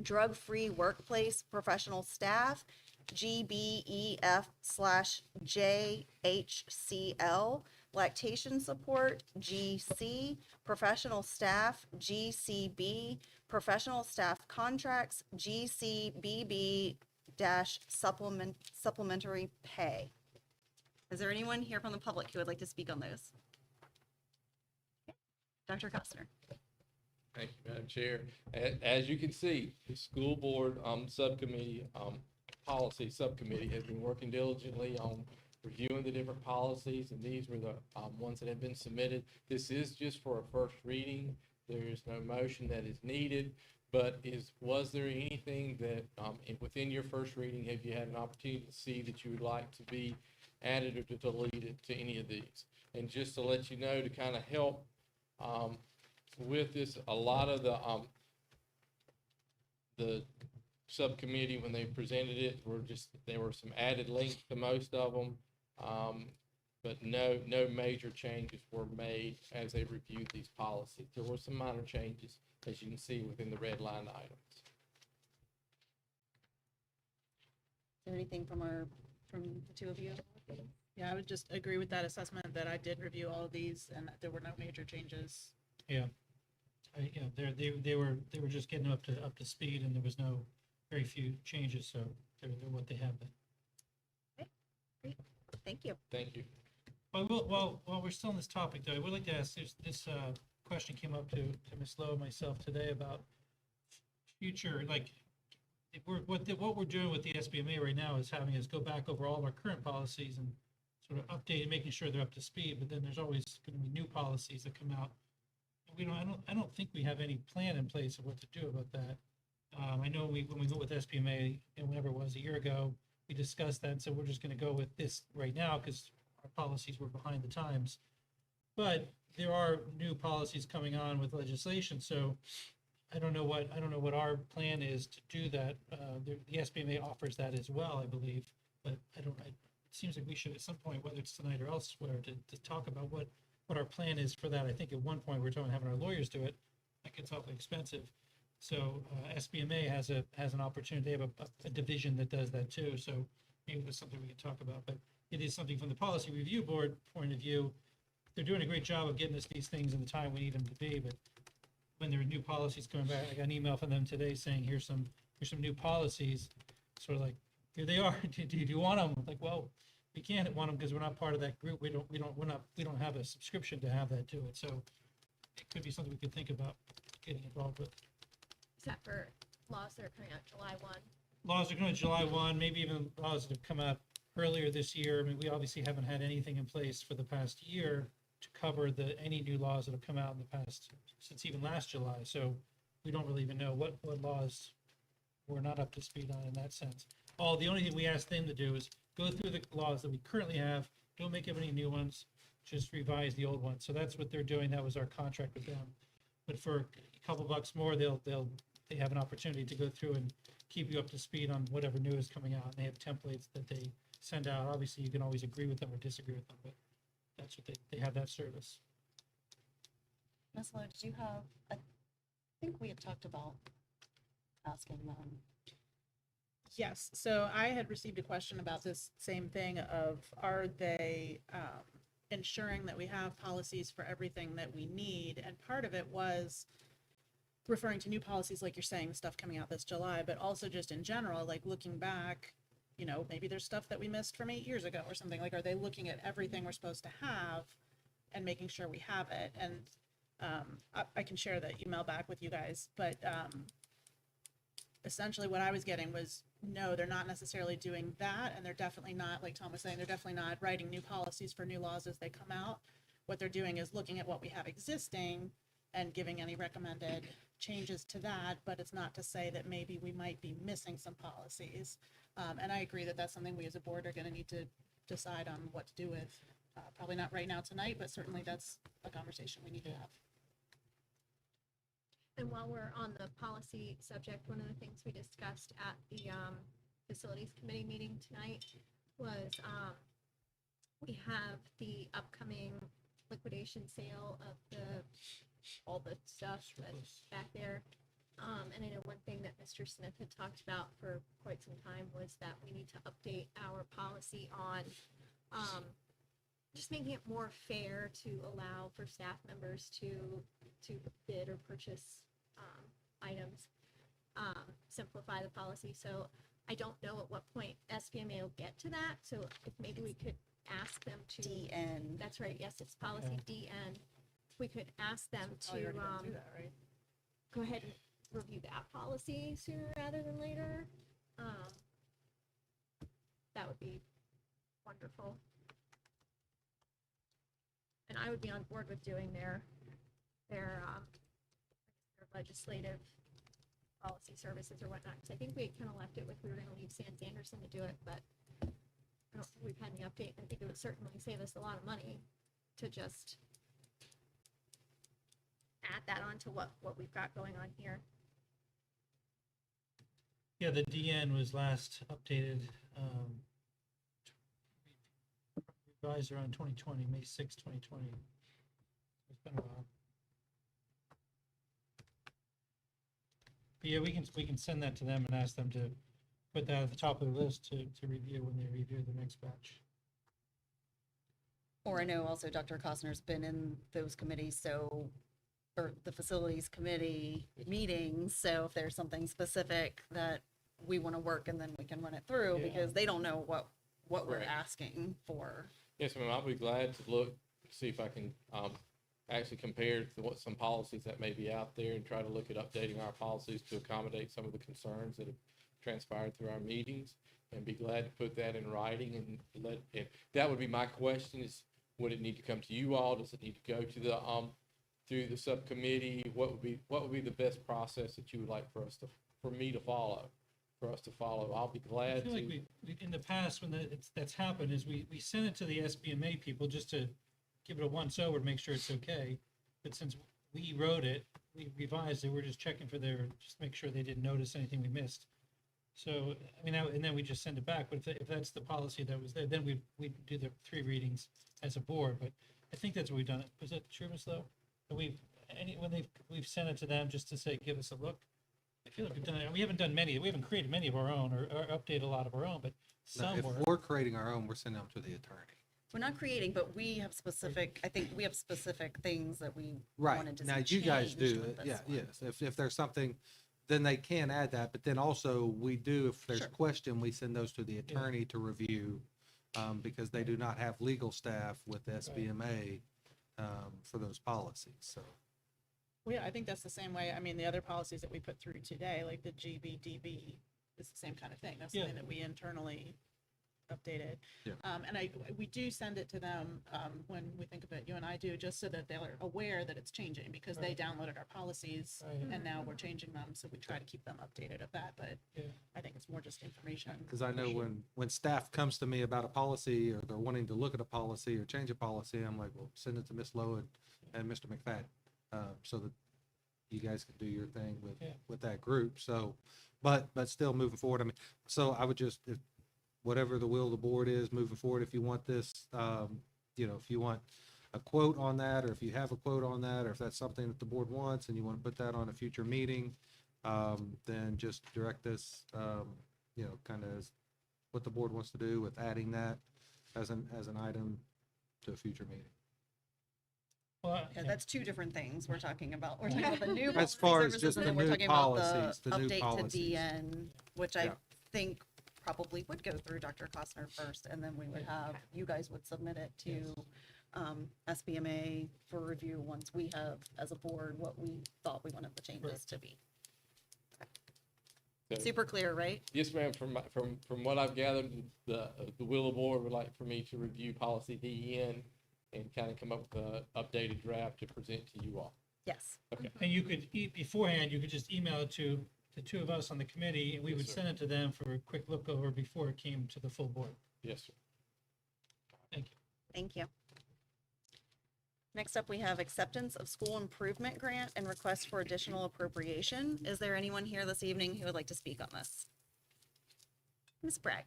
Drug-Free Workplace Professional Staff, GBEF/JHCL, Lactation Support, GC, Professional Staff, GCB, Professional Staff Contracts, GCBB-Supplementary Pay. Is there anyone here from the public who would like to speak on those? Dr. Costner. Thank you, Madam Chair. As you can see, the school board subcommittee, policy subcommittee has been working diligently on reviewing the different policies, and these were the ones that have been submitted. This is just for a first reading. There is no motion that is needed, but was there anything that within your first reading, have you had an opportunity to see that you would like to be added or deleted to any of these? And just to let you know, to kind of help with this, a lot of the subcommittee, when they presented it, there were some added links to most of them, but no major changes were made as they reviewed these policies. There were some minor changes, as you can see within the red line items. Is there anything from the two of you? Yeah, I would just agree with that assessment that I did review all of these and that there were no major changes. Yeah. They were just getting up to speed, and there was very few changes, so they're what they have been. Great, thank you. Thank you. While we're still on this topic, though, I would like to ask, this question came up to Ms. Lowe and myself today about future, like, what we're doing with the SBMA right now is having us go back over all of our current policies and sort of update and making sure they're up to speed, but then there's always going to be new policies that come out. I don't think we have any plan in place of what to do about that. I know when we went with SBMA, and whenever it was a year ago, we discussed that and said we're just going to go with this right now because our policies were behind the times. But there are new policies coming on with legislation, so I don't know what our plan is to do that. The SBMA offers that as well, I believe, but it seems like we should at some point, whether it's tonight or elsewhere, to talk about what our plan is for that. I think at one point we were talking about having our lawyers do it. That gets awfully expensive. So SBMA has an opportunity. They have a division that does that too. So maybe that's something we can talk about. But it is something from the Policy Review Board point of view. They're doing a great job of getting us these things in the time we need them to be. But when there are new policies coming back. I got an email from them today saying, here's some new policies. Sort of like, here they are. Do you want them? Like, well, we can't want them because we're not part of that group. We don't have a subscription to have that to it. So it could be something we could think about getting involved with. Is that for laws that are coming out July 1? Laws are going to July 1, maybe even laws that have come out earlier this year. I mean, we obviously haven't had anything in place for the past year to cover any new laws that have come out in the past, since even last July. So we don't really even know what laws we're not up to speed on in that sense. The only thing we asked them to do is go through the laws that we currently have, don't make up any new ones, just revise the old ones. So that's what they're doing. That was our contract with them. But for a couple bucks more, they have an opportunity to go through and keep you up to speed on whatever new is coming out. And they have templates that they send out. Obviously, you can always agree with them or disagree with them, but that's what they have that service. Ms. Lowe, did you have, I think we had talked about asking them. Yes, so I had received a question about this same thing of, are they ensuring that we have policies for everything that we need? And part of it was referring to new policies, like you're saying, stuff coming out this July, but also just in general, like looking back, maybe there's stuff that we missed from 8 years ago or something. Like, are they looking at everything we're supposed to have and making sure we have it? And I can share the email back with you guys, but essentially what I was getting was, no, they're not necessarily doing that. And they're definitely not, like Tom was saying, they're definitely not writing new policies for new laws as they come out. What they're doing is looking at what we have existing and giving any recommended changes to that, but it's not to say that maybe we might be missing some policies. And I agree that that's something we as a board are going to need to decide on what to do with. Probably not right now tonight, but certainly that's a conversation we need to have. And while we're on the policy subject, one of the things we discussed at the facilities committee meeting tonight was we have the upcoming liquidation sale of all the stuff that's back there. And I know one thing that Mr. Smith had talked about for quite some time was that we need to update our policy on just making it more fair to allow for staff members to bid or purchase items, simplify the policy. So I don't know at what point SBMA will get to that. So if maybe we could ask them to. DN. That's right. Yes, it's policy DN. We could ask them to Probably already gonna do that, right? go ahead and review that policy sooner rather than later. That would be wonderful. And I would be on board with doing their legislative policy services or whatnot. Because I think we kind of left it with, we were going to leave Sands Anderson to do it, but I don't think we've had any update. I think it would certainly save us a lot of money to just add that on to what we've got going on here. Yeah, the DN was last updated, revised around 2020, May 6, 2020. It's been a while. But yeah, we can send that to them and ask them to put that at the top of the list to review when they review the next batch. Or I know also Dr. Costner's been in those committees, or the facilities committee meetings. So if there's something specific that we want to work, and then we can run it through, Yeah. because they don't know what we're Right. asking for. Yes, ma'am, I'll be glad to look, see if I can actually compare to what some policies that may be out there and try to look at updating our policies to accommodate some of the concerns that have transpired through our meetings, and be glad to put that in writing and that would be my question is, would it need to come to you all? Does it need to go to the, through the subcommittee? What would be the best process that you would like for me to follow? For us to follow, I'll be I glad feel like to. in the past, when that's happened, is we send it to the SBMA people just to give it a once over to make sure it's okay. But since we wrote it, we revised it, we're just checking for just make sure they didn't notice anything we missed. So, I mean, and then we just send it back. But if that's the policy that was there, then we do the 3 readings as a board. But I think that's what we've done. Was that true, Ms. Lowe? That we've sent it to them just to say, give us a look. I feel like we've done it. We haven't done many. We haven't created many of our own or updated a lot of our own, but No, some if were. we're creating our own, we're sending them to the attorney. We're not creating, but we have specific, I think we have specific things that we Right, wanted to now see you guys changed do with it, this yeah, one. yes, if there's something, then they can add that, but then also we do, if there's Sure. question, we send those to the attorney to review, because they do not have legal staff with SBMA, for those policies, so. Well, yeah, I think that's the same way. I mean, the other policies that we put through today, like the GBDB, is the same kind of thing. That's Yeah. something that we internally updated. Yeah. And we do send it to them, when we think of it, you and I do, just so that they're aware that it's changing, because they Right. downloaded our policies Right. and now we're changing them, so we try to keep them updated of that, but Yeah. I think it's more just information. Because I know when staff comes to me about a policy, or they're wanting to look at a policy or change a policy, I'm like, well, send it to Ms. Lowe and Mr. McFadden, so that you guys can do your thing Yeah. with that group, so, but still moving forward, I mean, so I would just, if, whatever the will of the board is moving forward, if you want this, if you want a quote on that, or if you have a quote on that, or if that's something that the board wants and you want to put that on a future meeting, then just direct us, kind of what the board wants to do with adding that as an item to a future meeting. Well, Yeah, that's two different things we're talking about. We're talking about the new. As policy far as services, just and the then we're new talking about policies, the new update to policies. DN, which I Yeah. think probably would go through Dr. Costner first, and then we would have, you guys would submit it to SBMA for review once we have, as a board, what we thought we wanted the changes Right. to be. So- Super clear, right? Yes, ma'am. From what I've gathered, the will of the board would like for me to review policy DEN and kind of come up with an updated draft to present to you all. Yes. Okay. And you could, beforehand, you could just email it to the two of us on the committee, and we Yes, would sir. send it to them for a quick look over before it came to the full board. Yes, sir. Thank you. Thank you. Next up, we have acceptance of school improvement grant and request for additional appropriation. Is there anyone here this evening who would like to speak on this? Ms. Bragg?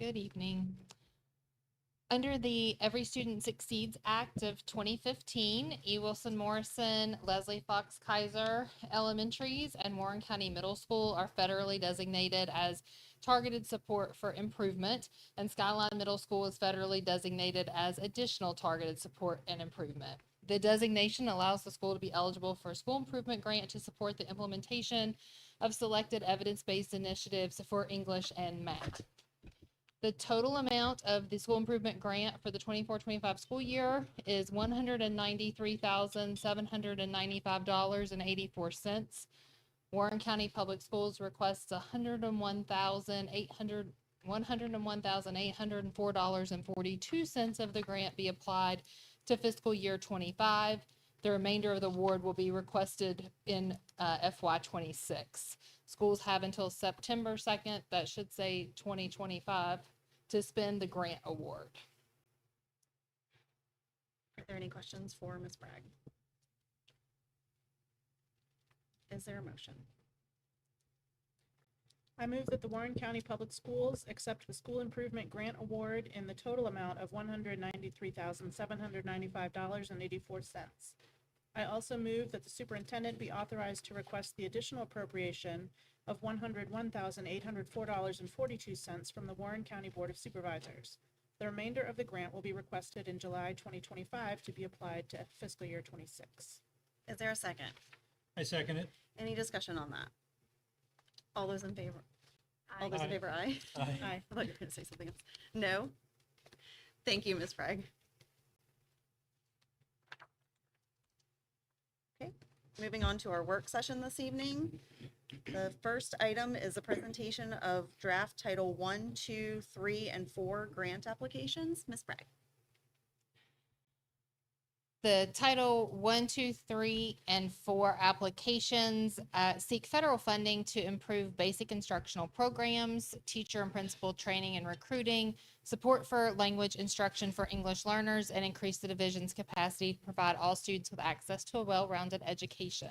Good evening. Under the Every Student Succeeds Act of 2015, E. Wilson Morrison, Leslie Fox Kaiser Elementaries, and Warren County Middle School are federally designated as targeted support for improvement, and Skyline Middle School is federally designated as additional targeted support and improvement. The designation allows the school to be eligible for a school improvement grant to support the implementation of selected evidence-based initiatives for English and math. The total amount of the school improvement grant for the 24-25 school year is $193,795.84. Warren County Public Schools requests $101,804.42 of the grant be applied to fiscal year 25. The remainder of the award will be requested in FY 26. Schools have until September 2nd, that should say 2025, to spend the grant award. Are there any questions for Ms. Bragg? Is there a motion? I move that the Warren County Public Schools accept the school improvement grant award in the total amount of $193,795.84. I also move that the superintendent be authorized to request the additional appropriation of $101,804.42 from the Warren County Board of Supervisors. The remainder of the grant will be requested in July 2025 to be applied to fiscal year 26. Is there a second? I second it. Any discussion on that? All those in favor? All those in Aye. favor, aye? Aye. Aye. I thought you were going to say something else. No? Thank you, Ms. Bragg. Okay, moving on to our work session this evening. The first item is a presentation of draft Title 1, 2, 3, and 4 grant applications. Ms. Bragg. The Title 1, 2, 3, and 4 applications seek federal funding to improve basic instructional programs, teacher and principal training and recruiting, support for language instruction for English learners, and increase the division's capacity to provide all students with access to a well-rounded education.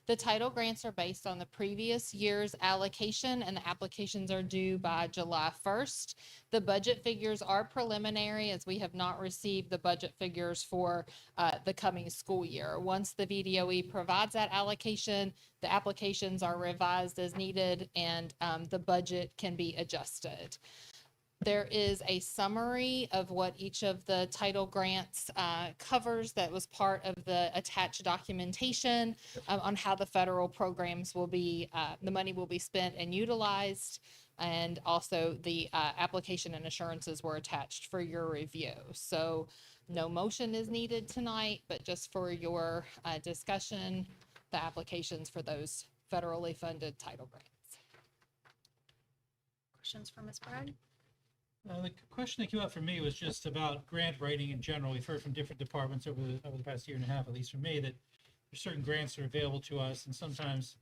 The title grants are based on the previous year's allocation, and the applications are due by July 1st. The budget figures are preliminary, as we have not received the budget figures for the coming school year. Once the VDOE provides that allocation, the applications are revised as needed, and the budget can be adjusted. There is a summary of what each of the title grants covers that was part of the attached documentation on how the federal programs will be, the money will be spent and utilized. And also the application and assurances were attached for your review. So no motion is needed tonight, but just for your discussion, the applications for those federally funded title grants. Questions for Ms. Bragg? The question that came up for me was just about grant writing in general. We've heard from different departments over the past year and a half, at least for me, that there's certain grants that are available to us, and sometimes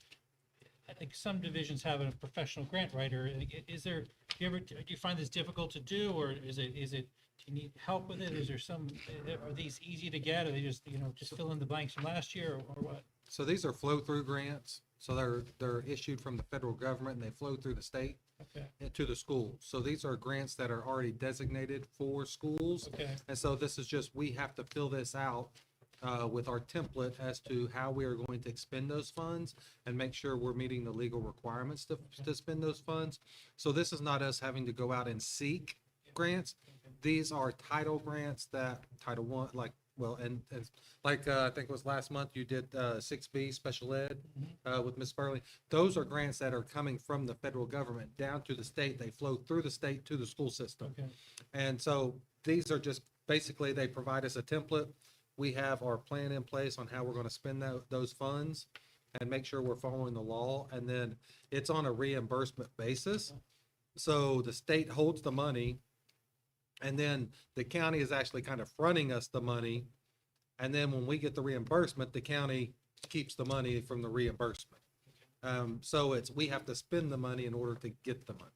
I think some divisions have a professional grant writer. Is there, do you find this difficult to do, or is it, do you need help with it? Is there some, are these easy to get? Are they just, just fill in the blanks from last year, or what? So these are flow-through grants. So they're issued from the federal government and they flow through the state Okay, to the schools. So these are grants that are already designated for schools. okay, And so this is just, we have to fill this out with our template as to how we are going to expend those funds and make sure we're meeting the legal requirements to spend those funds. So this is not us having to go out and seek grants. These are title grants that Title One, like, well, and like, I think it was last month you did 6B special ed with Ms. Burley. Those are grants that are coming from the federal government down to the state. They flow through the state to the school system. okay. And so these are just, basically, they provide us a template. We have our plan in place on how we're going to spend those funds and make sure we're following the law. And then it's on a reimbursement basis. So the state holds the money, and then the county is actually kind of fronting us the money. And then when we get the reimbursement, the county keeps the money from the reimbursement. So we have to spend the money in order to get the money.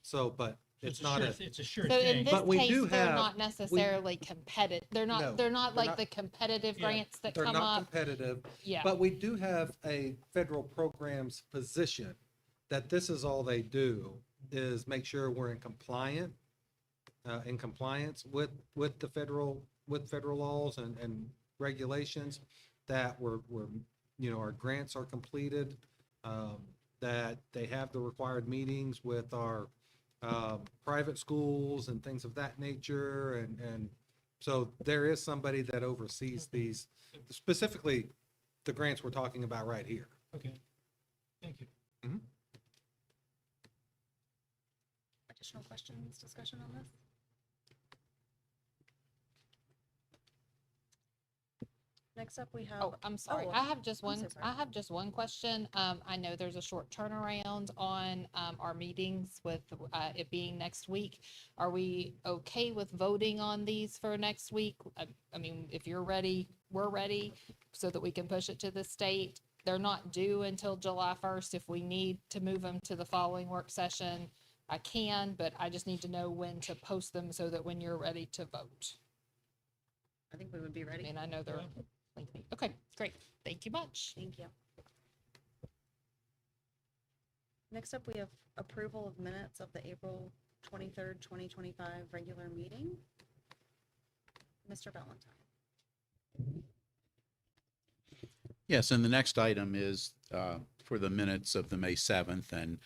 So, but it's not a, It's a sure So in thing. this But we case, do they're have- not necessarily competitive. They're No, not they're like not- the competitive Yeah, grants that they're come not up. competitive. Yeah. But we do have a federal programs position that this is all they do, is make sure we're in compliance with the federal laws and regulations, that we're, our grants are completed, that they have the required meetings with our private schools and things of that nature. And so there is somebody that oversees these, specifically the grants we're talking about right here. Okay, thank you. Additional questions, discussion on this? Next up, we have. Oh, I'm sorry. Oh, I have just I'm one, so sorry. I have just one question. I know there's a short turnaround on, our meetings with, it being next week. Are we okay with voting on these for next week? I mean, if you're ready, we're ready, so that we can push it to the state. They're not due until July 1st. If we need to move them to the following work session, I can, but I just need to know when to post them so that when you're ready to vote. I think we would be I ready. mean, I know they're Yeah. lengthy. Okay, great. Thank you much. Thank you. Next up, we have approval of minutes of the April 23rd, 2025 regular meeting. Mr. Valentine. Yes, and the next item is for the minutes of the May 7th, and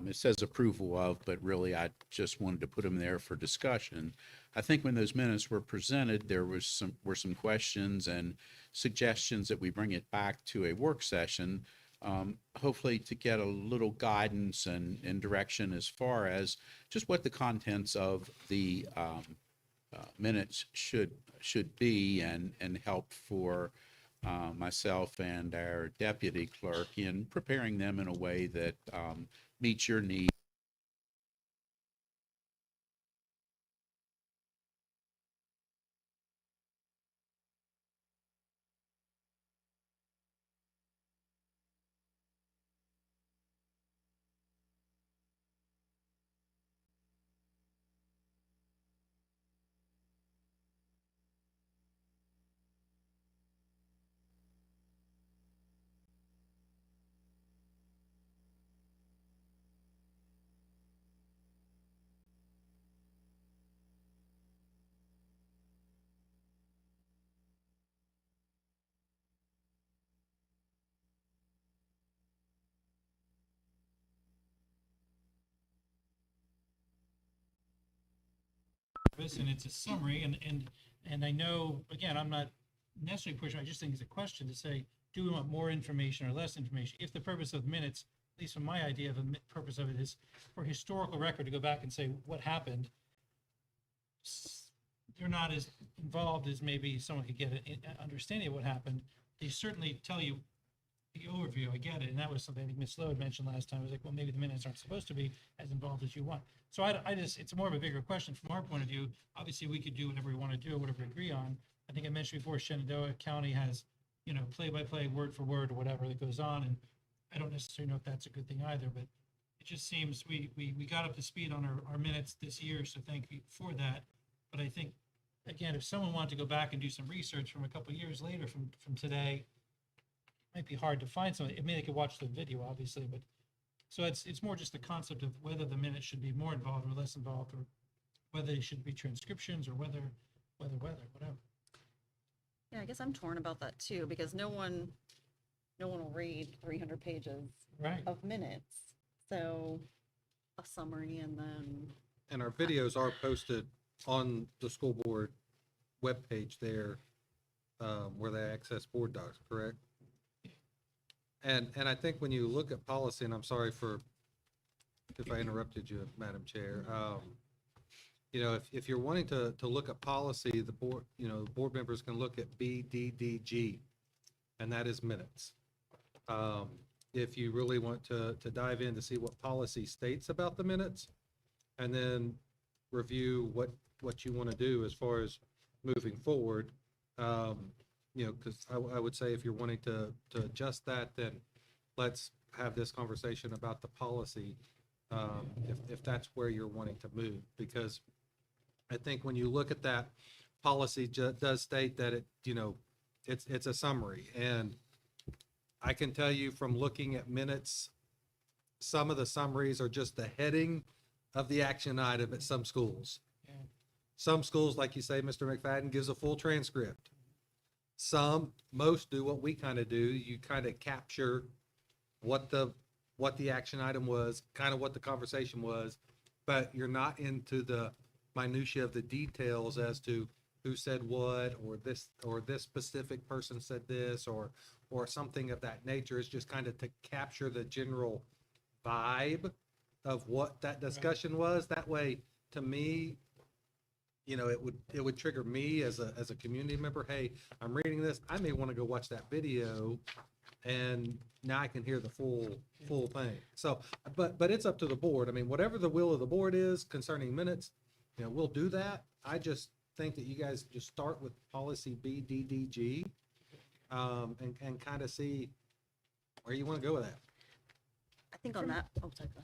it says approval of, but really I just wanted to put them there for discussion. I think when those minutes were presented, there were some questions and suggestions that we bring it back to a work session, hopefully to get a little guidance and direction as far as just what the contents of the minutes should be, and help for myself and our deputy clerk in preparing them in a way that meets your needs. service, and it's a summary, and I know, again, I'm not necessarily pushing, I just think it's a question to say, do we want more information or less information? If the purpose of minutes, at least from my idea of a purpose of it, is for historical record to go back and say what happened, they're not as involved as maybe someone could get an understanding of what happened. They certainly tell you the overview, I get it, and that was something I think Ms. Lowe had mentioned last time. I was like, well, maybe the minutes aren't supposed to be as involved as you want. So I just, it's more of a bigger question from our point of view. Obviously, we could do whatever we want to do, whatever we agree on. I think I mentioned before, Shenandoah County has, you know, play-by-play, word for word, or whatever that goes on, and I don't necessarily know if that's a good thing either, but it just seems we got up to speed on our minutes this year, so thank you for that. But I think, again, if someone wanted to go back and do some research from a couple of years later from today, might be hard to find something. I mean, they could watch the video, obviously, but so it's more just the concept of whether the minutes should be more involved or less involved, or whether they should be transcriptions, or whether, whatever. Yeah, I guess I'm torn about that too, because no one will read 300 pages Right. of minutes. So a summary and then, And our videos are posted on the school board webpage there, where they access board docs, correct? And I think when you look at policy, and I'm sorry if I interrupted you, Madam Chair, you know, if you're wanting to look at policy, the board, you know, board members can look at BDDG, and that is minutes. If you really want to dive in to see what policy states about the minutes, and then review what you want to do as far as moving forward, you know, because I would say if you're wanting to adjust that, then let's have this conversation about the policy, if that's where you're wanting to move. Because I think when you look at that, policy does state that it, you know, it's a summary. And I can tell you from looking at minutes, some of the summaries are just the heading of the action item at some schools. Yeah. Some schools, like you say, Mr. McFadden, gives a full transcript. Most do what we kind of do. You kind of capture what the action item was, kind of what the conversation was, but you're not into the minutia of the details as to who said what, or this specific person said this, or something of that nature. It's just kind of to capture the general vibe of what that discussion was. That way, to me, you know, it would trigger me as a community member. Hey, I'm reading this. I may want to go watch that video, and now I can hear the full thing. So, but it's up to the board. I mean, whatever the will of the board is concerning minutes, you know, we'll do that. I just think that you guys just start with policy BDDG, and kind of see where you want to go with that. I think on that, oh, sorry, go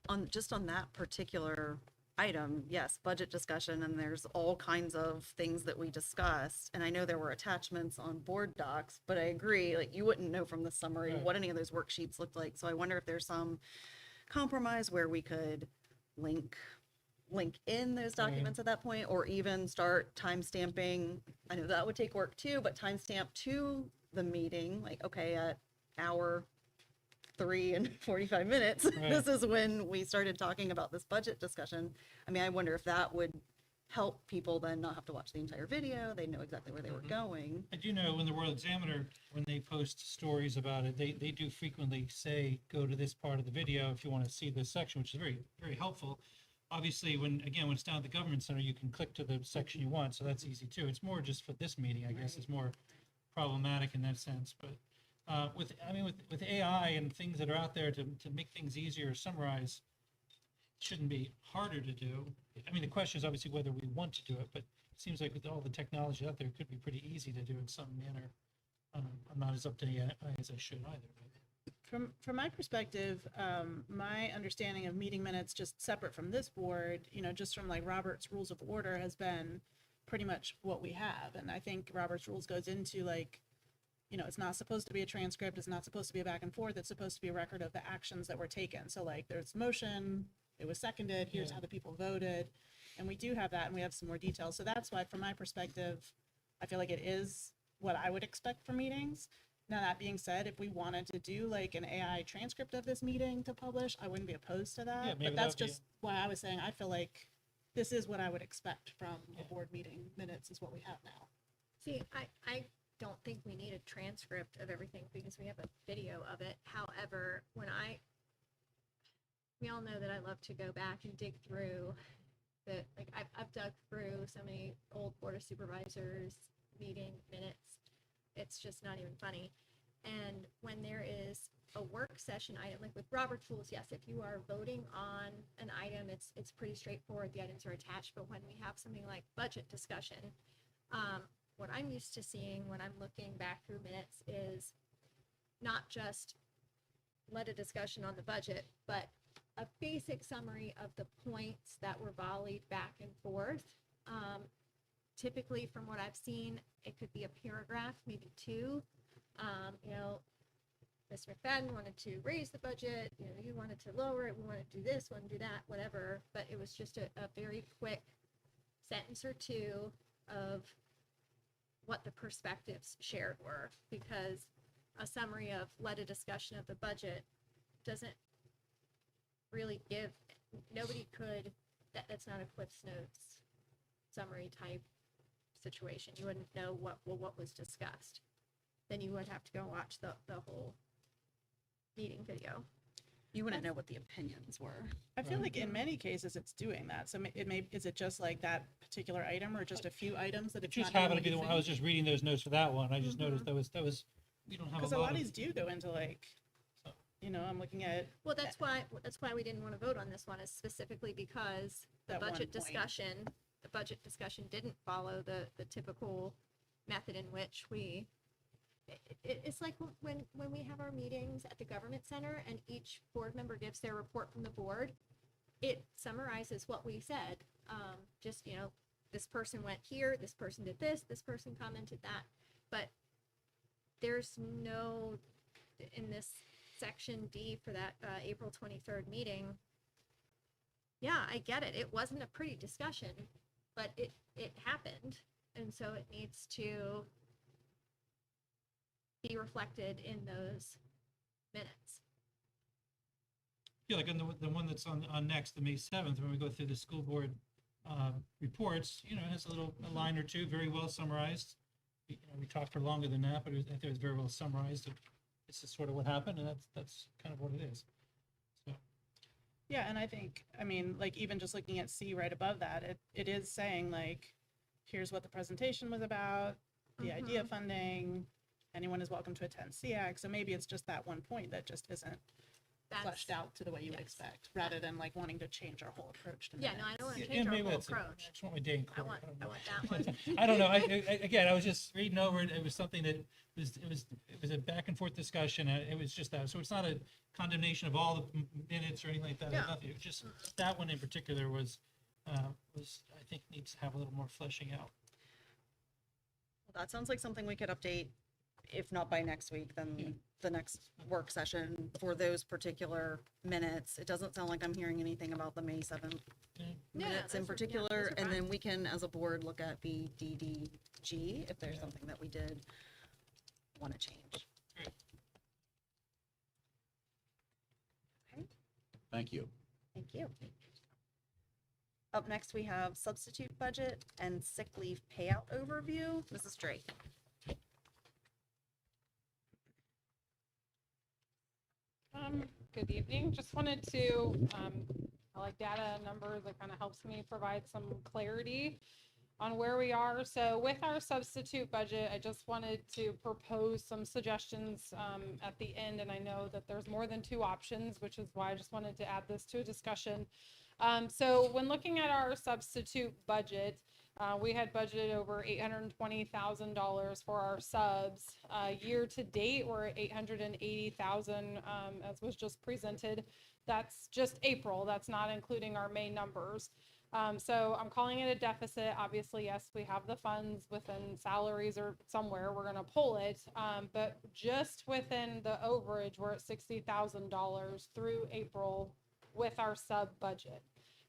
ahead. Just on that particular item, yes, budget discussion, and there's all kinds of things that we discussed. And I know there were attachments on board docs, but I agree, like, you wouldn't know from the summary Right. what any of those worksheets looked like. So I wonder if there's some compromise where we could link in those documents at that point, or even start time stamping. I know that would take work too, but timestamp to the meeting, like, okay, at hour 3 and 45 minutes, Right. this is when we started talking about this budget discussion. I mean, I wonder if that would help people then not have to watch the entire video. They know exactly where they were going. I do know when the World Examiner, when they post stories about it, they do frequently say, go to this part of the video if you want to see this section, which is very, very helpful. Obviously, when it's down at the government center, you can click to the section you want, so that's easy too. It's more just for this meeting, I guess, it's more problematic in that sense. But with AI and things that are out there to make things easier or summarize, it shouldn't be harder to do. I mean, the question is obviously whether we want to do it, but it seems like with all the technology out there, it could be pretty easy to do in some manner. I'm not as up to AI as I should either. But. From my perspective, my understanding of meeting minutes, just separate from this board, you know, just from like Robert's Rules of Order, has been pretty much what we have. And I think Robert's Rules goes into, like, you know, it's not supposed to be a transcript. It's not supposed to be a back and forth. It's supposed to be a record of the actions that were taken. So, like, there's motion, it was seconded, here's how the people voted. And we do have that, and we have some more details. So that's why, from my perspective, I feel like it is what I would expect for meetings. Now, that being said, if we wanted to do like an AI transcript of this meeting to publish, I wouldn't be opposed to that. Yeah, maybe But that's that'd be- just why I was saying, I feel like this is what I would expect from a board meeting minutes is what we have now. See, I don't think we need a transcript of everything because we have a video of it. However, we all know that I love to go back and dig through I've dug through so many old Board of Supervisors meeting minutes. It's just not even funny. And when there is a work session item, like with Robert's rules, yes, if you are voting on an item, it's pretty straightforward. The items are attached. But when we have something like budget discussion, what I'm used to seeing when I'm looking back through minutes is not just let a discussion on the budget, but a basic summary of the points that were volleyed back and forth. Typically, from what I've seen, it could be a paragraph, maybe two. Mr. McFadden wanted to raise the budget, you wanted to lower it, we want to do this, want to do that, whatever. But it was just a very quick sentence or two of what the perspectives shared were, because a summary of let a discussion of the budget doesn't really give, that's not a Cliff's Notes summary type situation. You wouldn't know what was discussed. Then you would have to go watch the whole meeting video. You wouldn't know what the opinions were. I feel like in many cases it's doing that. So is it just like that particular item or just a few items that It it's just not happened to be the one, I was using? just reading those notes for that one. I just noticed that was, we don't have Because a a lot lot of of. these do go into like, I'm looking at Well, that's why we didn't want to vote on this one, is specifically because the That one budget point. discussion didn't follow the typical method in which it's like when we have our meetings at the government center and each board member gives their report from the board, it summarizes what we said. This person went here, this person did this person commented that, but there's no, in this section D for that April 23rd meeting, yeah, I get it. It wasn't a pretty discussion, but it happened. And so it needs to be reflected in those minutes. Yeah, like on the one that's on next, the May 7th, when we go through the school board reports, it has a line or two, very well summarized. We talked for longer than that, but I think it was very well summarized. This is sort of what happened, and that's kind of what it is. So, Yeah, and I think, like even just looking at C right above that, it is saying like, here's what the presentation was about, the idea funding, anyone is welcome to attend SEAC. So maybe it's just that one point that just isn't fleshed out to the way you would expect, rather than like wanting to change our whole approach to Yeah, minutes. no, I don't want to yeah, change our maybe whole that's it. I approach. just want my day in I court. want know. that one. I don't know. Again, I was just reading over it. It was something that it was a back and forth discussion. It was just that. So it's not a condemnation of all the minutes or anything like that. Yeah. Nothing. It was just that one in particular was I think needs to have a little more fleshing out. That sounds like something we could update, if not by next week, then the next work session for those particular minutes. It doesn't sound like I'm hearing anything about the May 7th Yeah, minutes in those are particular. And fine. then we can, as a board, look at BDDG if there's something that we did want to change. Okay, Thank you. thank you. Up next, we have substitute budget and sick leave payout overview. Mrs. Drake. Good evening. Just wanted to, I like data numbers. It kind of helps me provide some clarity on where we are. So with our substitute budget, I just wanted to propose some suggestions at the end. And I know that there's more than two options, which is why I just wanted to add this to a discussion. So when looking at our substitute budget, we had budgeted over $820,000 for our subs. Year to date, we're at $880,000, as was just presented. That's just April. That's not including our May numbers. So I'm calling it a deficit. Obviously, yes, we have the funds within salaries or somewhere. We're going to pull it. But just within the overage, we're at $60,000 through April with our sub budget.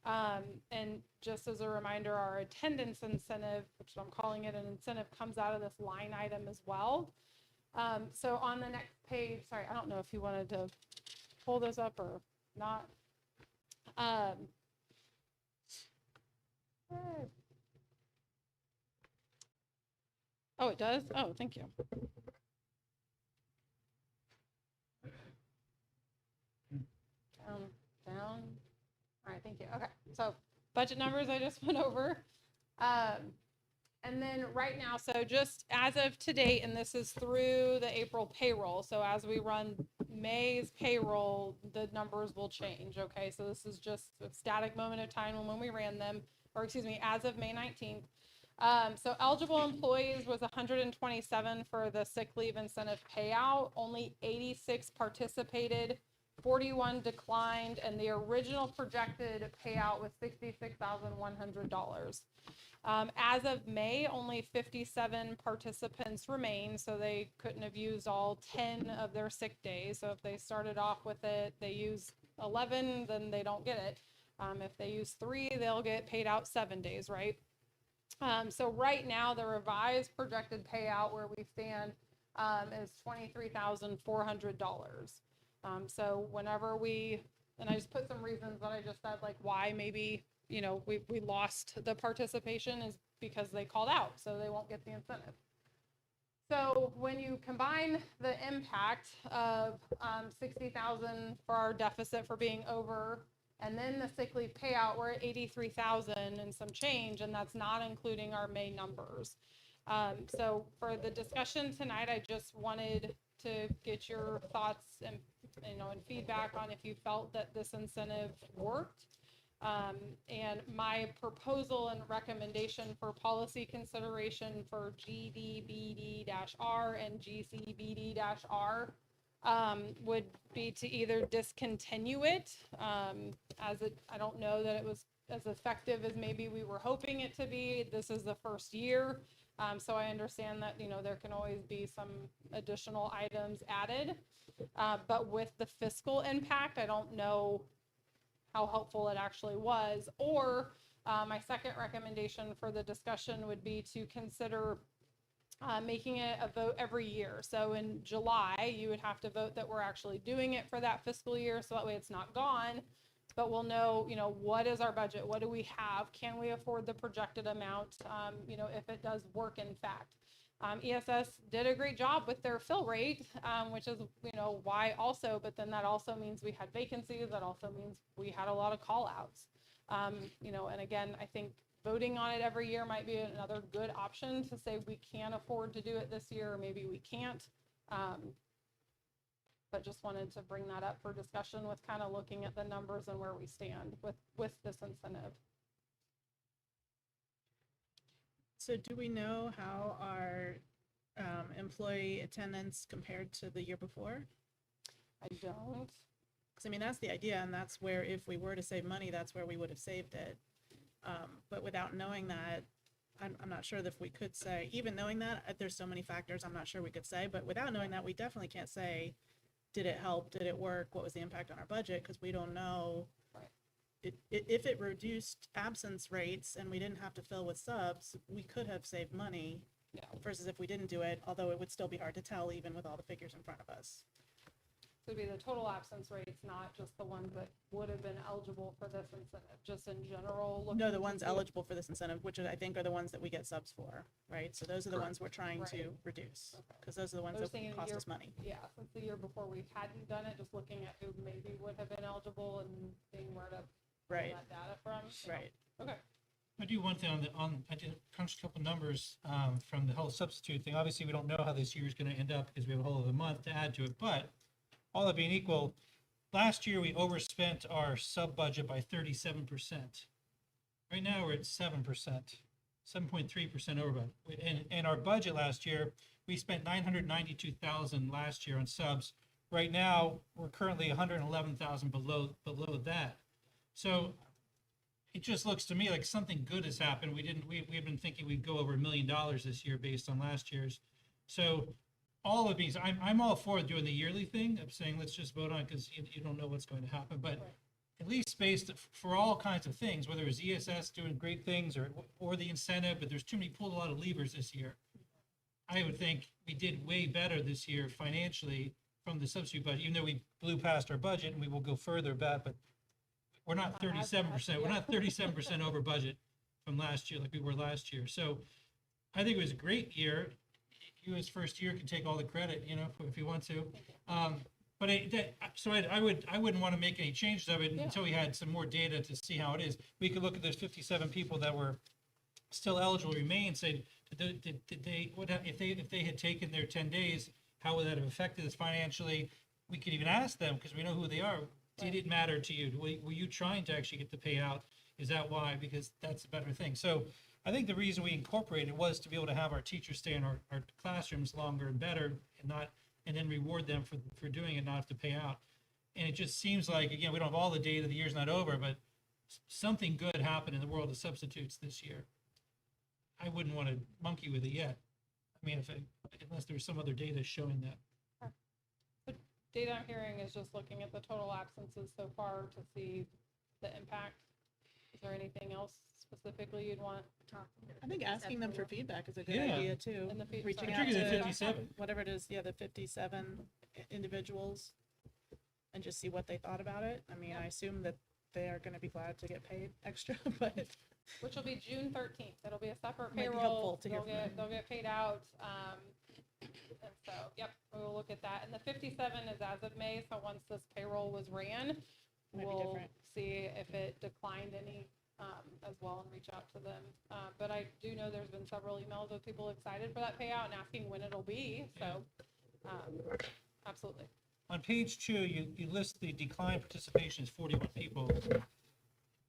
And just as a reminder, our attendance incentive, which I'm calling it an incentive, comes out of this line item as well. So on the next page, sorry, I don't know if you wanted to pull those up or not. Yay. Oh, it does? Oh, thank you. Down. All right, thank you. Okay, so budget numbers I just went over. And then right now, so just as of today, and this is through the April payroll. So as we run May's payroll, the numbers will change. Okay, so this is just a static moment of time when we ran them, or excuse me, as of May 19th. So eligible employees was 127 for the sick leave incentive payout. Only 86 participated, 41 declined, and the original projected payout was $66,100. As of May, only 57 participants remain, so they couldn't have used all 10 of their sick days. So if they started off with it, they use 11, then they don't get it. If they use 3, they'll get paid out 7 days, right? So right now, the revised projected payout where we stand is $23,400. So whenever and I just put some reasons that I just said, like why maybe, you know, we lost the participation is because they called out, so they won't get the incentive. So when you combine the impact of 60,000 for our deficit for being over, and then the sick leave payout, we're at 83,000 and some change, and that's not including our May numbers. So for the discussion tonight, I just wanted to get your thoughts and feedback on if you felt that this incentive worked. And my proposal and recommendation for policy consideration for GDBD-R and GCBD-R would be to either discontinue it, I don't know that it was as effective as maybe we were hoping it to be. This is the first year. So I understand that, there can always be some additional items added, but with the fiscal impact, I don't know how helpful it actually was. Or my second recommendation for the discussion would be to consider making it a vote every year. So in July, you would have to vote that we're actually doing it for that fiscal year, so that way it's not gone. But we'll know, what is our budget? What do we have? Can we afford the projected amount? If it does work, in fact. ESS did a great job with their fill rate, which is, why also, but then that also means we had vacancies. That also means we had a lot of call outs. And again, I think voting on it every year might be another good option to say we can afford to do it this year, or maybe we can't. But just wanted to bring that up for discussion with kind of looking at the numbers and where we stand with this incentive. So do we know how our employee attendance compared to the year before? I don't. Because that's the idea, and that's where if we were to save money, that's where we would have saved it. But without knowing that, I'm not sure if we could say, even knowing that, there's so many factors I'm not sure we could say, but without knowing that, we definitely can't say, did it help? Did it work? What was the impact on our budget? Because we don't know. Right. If it reduced absence rates and we didn't have to fill with subs, we could have saved money. Yeah. Versus if we didn't do it, although it would still be hard to tell even with all the figures in front of us. So it'd be the total absence rates, not just the ones that would have been eligible for this incentive, just in general. No, the ones eligible for this incentive, which I think are the ones that we get subs for, right? So those are the ones we're trying to reduce, because those are the ones that cost us money. Yeah, since the year before we hadn't done it, just looking at who maybe would have been eligible and seeing where to pull that data from. Right. Okay. I do one thing I did crunch a couple numbers from the whole substitute thing. Obviously, we don't know how this year is going to end up because we have a whole other month to add to it, but all that being equal, last year we overspent our sub budget by 37%. Right now we're at 7%, 7.3% over budget. And our budget last year, we spent $992,000 last year on subs. Right now, we're currently $111,000 below that. So it just looks to me like something good has happened. We had been thinking we'd go over $1 million this year based on last year's. So all of these, I'm all for doing the yearly thing. I'm saying let's just vote on it because you don't know what's going to happen. But at least based for all kinds of things, whether it's ESS doing great things or the incentive, but there's too many pulled a lot of levers this year. I would think we did way better this year financially from the substitute budget, even though we blew past our budget, and we will go further back. But we're not 37%. We're not 37% over budget from last year like we were last year. So I think it was a great year. You as first year can take all the credit, you know, if you want to. But I wouldn't want to make any changes of it until we had some more data to see how it is. We could look at those 57 people that were still eligible to remain and say, did they, if they had taken their 10 days, how would that have affected us financially? We could even ask them, because we know who they are. Did it matter to you? Were you trying to actually get the payout? Is that why? Because that's a better thing. So I think the reason we incorporated was to be able to have our teachers stay in our classrooms longer and better, and then reward them for doing it, not have to pay out. And it just seems like, again, we don't have all the data, the year's not over, but something good happened in the world of substitutes this year. I wouldn't want to monkey with it yet. I mean, unless there was some other data showing that. The data I'm hearing is just looking at the total absences so far to see the impact. Is there anything else specifically you'd want? I think asking them for feedback is a good Yeah. idea too. And the feed- Reaching sorry. out Particularly the to 57. whatever it is, the 57 individuals, and just see what they thought about it. I mean, I assume that they are going to be glad to get paid extra, but Which will be June 13th. It'll be a separate Might be payroll. helpful to hear They'll from them. they'll get paid out. And so, yep, we will look at that. And the 57 is as of May, so once this payroll was ran, Might be we'll different. see if it declined any as well and reach out to them. But I do know there's been several emails with people excited for that payout and asking when it'll be, so absolutely. On page 2, you list the decline participation as 41 people.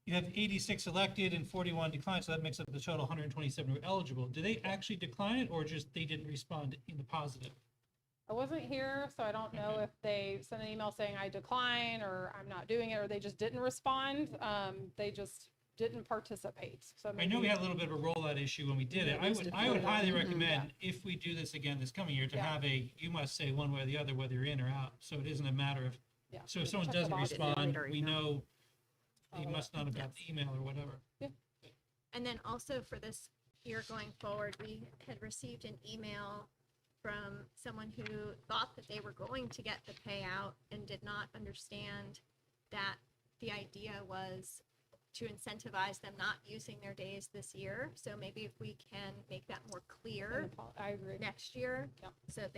You have 86 elected and 41 declined, so that makes up the total 127 who are eligible. Do they actually decline it, or just they didn't respond in the positive? I wasn't here, so I don't know if they sent an email saying I decline or I'm not doing it, or they just didn't respond. They just didn't participate. So I know we maybe- had a little bit of a rollout issue when we did it. Yeah, we used to I would fill it out. highly Mhm. recommend, if we do this again this coming year, to Yeah. have you must say one way or the other whether you're in or out. So it isn't a matter of, Yeah. so if someone Check the doesn't box. respond, we know they Follow must not have got the email or whatever. And then also for this year going forward, we had received an email from someone who thought that they were going to get the payout and did not understand that the idea was to incentivize them not using their days this year. So maybe if we can make that more clear I agree. next year, Yep. so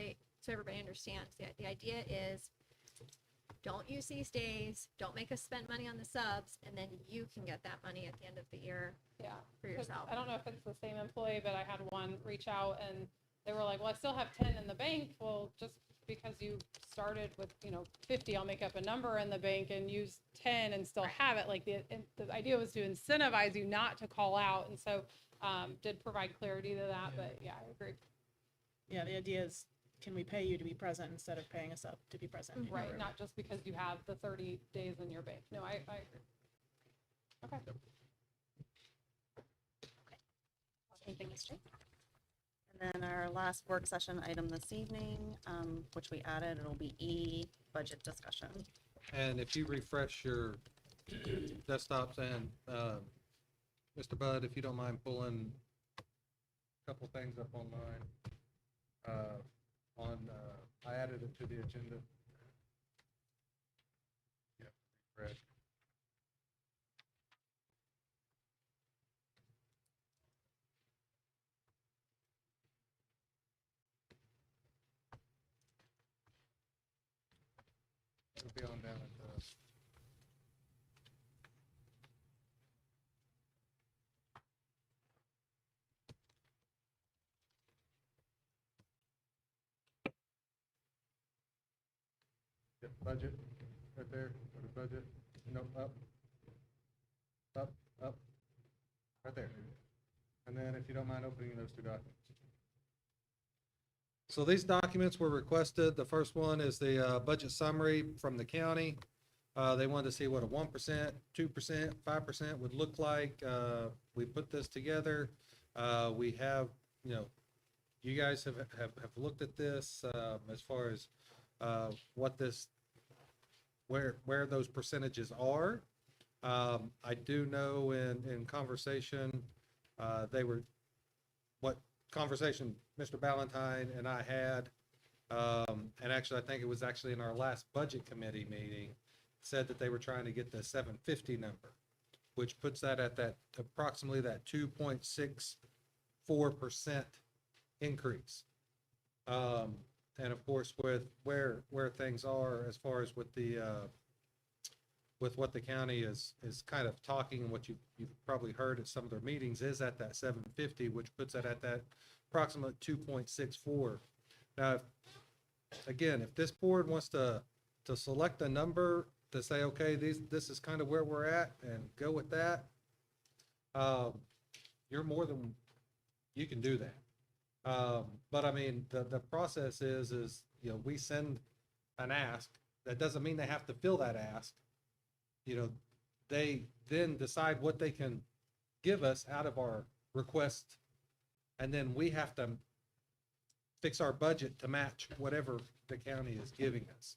everybody understands. The idea is, don't use these days, don't make us spend money on the subs, and then you can get that money at the end of the year Yeah. for 'Cause yourself. I don't know if it's the same employee, but I had one reach out and they were like, well, I still have 10 in the bank. Well, just because you started with, 50, I'll make up a number in the bank and use 10 and still have it. Like the idea was to incentivize you not to call out. And so did provide clarity to that, but yeah, I agree. yeah, the idea is, can we pay you to be present instead of paying us up to be present? in your Right, room? not just because you have the 30 days in your bank. No, I agree. Okay. Anything else? And then our last work session item this evening, which we added, it'll be E, budget discussion. And if you refresh your desktops and, Mr. Bud, if you don't mind pulling a couple things up on mine. I added it to the agenda. Yep, refresh. It'll be on down at the. Yep, budget, right there, go to budget, no, up, right there. And then if you don't mind opening those two documents. So these documents were requested. The first one is the budget summary from the county. They wanted to see what a 1%, 2%, 5% would look like. We put this together. We have, you guys have looked at this as far as what this, where those percentages are. I do know in conversation, what conversation Mr. Ballantyne and I had, and actually, I think it was actually in our last budget committee meeting, said that they were trying to get the 750 number. which puts that at that approximately that 2.64% increase. And of course, with where things are as far as with the with what the county is kind of talking, and what you've probably heard at some of their meetings, is at that 750, which puts it at that approximate 2.64. Now, again, if this board wants to select a number to say, okay, this is kind of where we're at, and go with that, you're more than, you can do that. But I mean, the process is, you know, we send an ask. That doesn't mean they have to fill that ask. You know, they then decide what they can give us out of our request, and then we have to fix our budget to match whatever the county is giving us.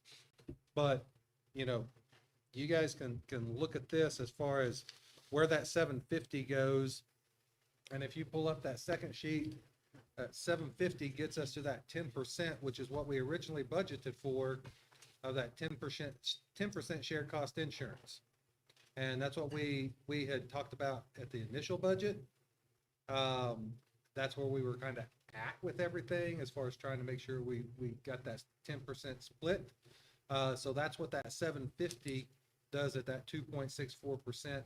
But, you know, you guys can look at this as far as where that 750 goes. And if you pull up that second sheet, 750 gets us to that 10%, which is what we originally budgeted for, of that 10% shared cost insurance. And that's what we had talked about at the initial budget. That's where we were kind of at with everything, as far as trying to make sure we got that 10% split. So that's what that 750 does at that 2.64%,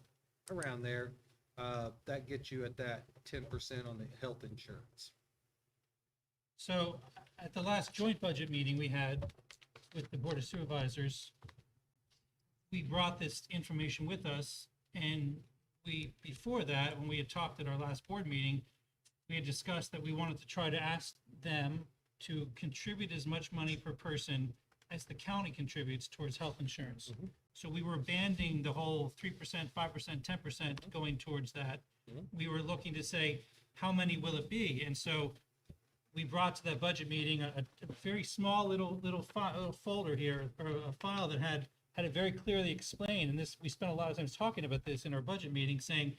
around there. That gets you at that 10% on the health insurance. So at the last joint budget meeting we had with the Board of Supervisors, we brought this information with us, and before that, when we had talked at our last board meeting, we had discussed that we wanted to try to ask them to contribute as much money per person as the county contributes towards health insurance. Mhm. So we were banding the whole 3%, 5%, 10% going towards that. Mhm. We were looking to say, how many will it be? And so we brought to that budget meeting a very small little folder here, or a file that had it very clearly explained. And this, we spent a lot of time talking about this in our budget meeting, saying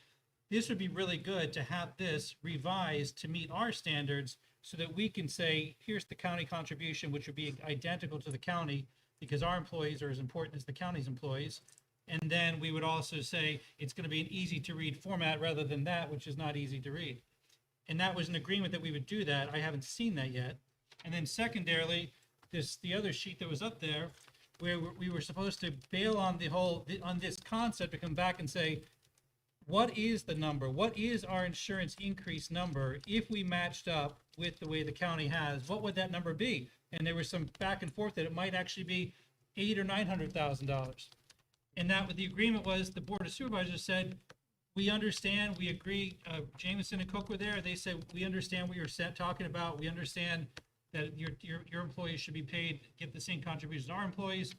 this would be really good to have this revised to meet our standards, so that we can say, here's the county contribution, which would be identical to the county, because our employees are as important as the county's employees. And then we would also say it's going to be an easy to read format, rather than that, which is not easy to read. And that was an agreement that we would do that. I haven't seen that yet. And then secondarily, the other sheet that was up there, where we were supposed to bail on on this concept, to come back and say, what is the number? What is our insurance increase number if we matched up with the way the county has? What would that number be? And there was some back and forth that it might actually be $800,000 or $900,000. And that what the agreement was, the Board of Supervisors said, we understand, we agree. Jameson and Cook were there. They said, we understand what you're talking about. We understand that your employees should be paid, get the same contributions as our employees.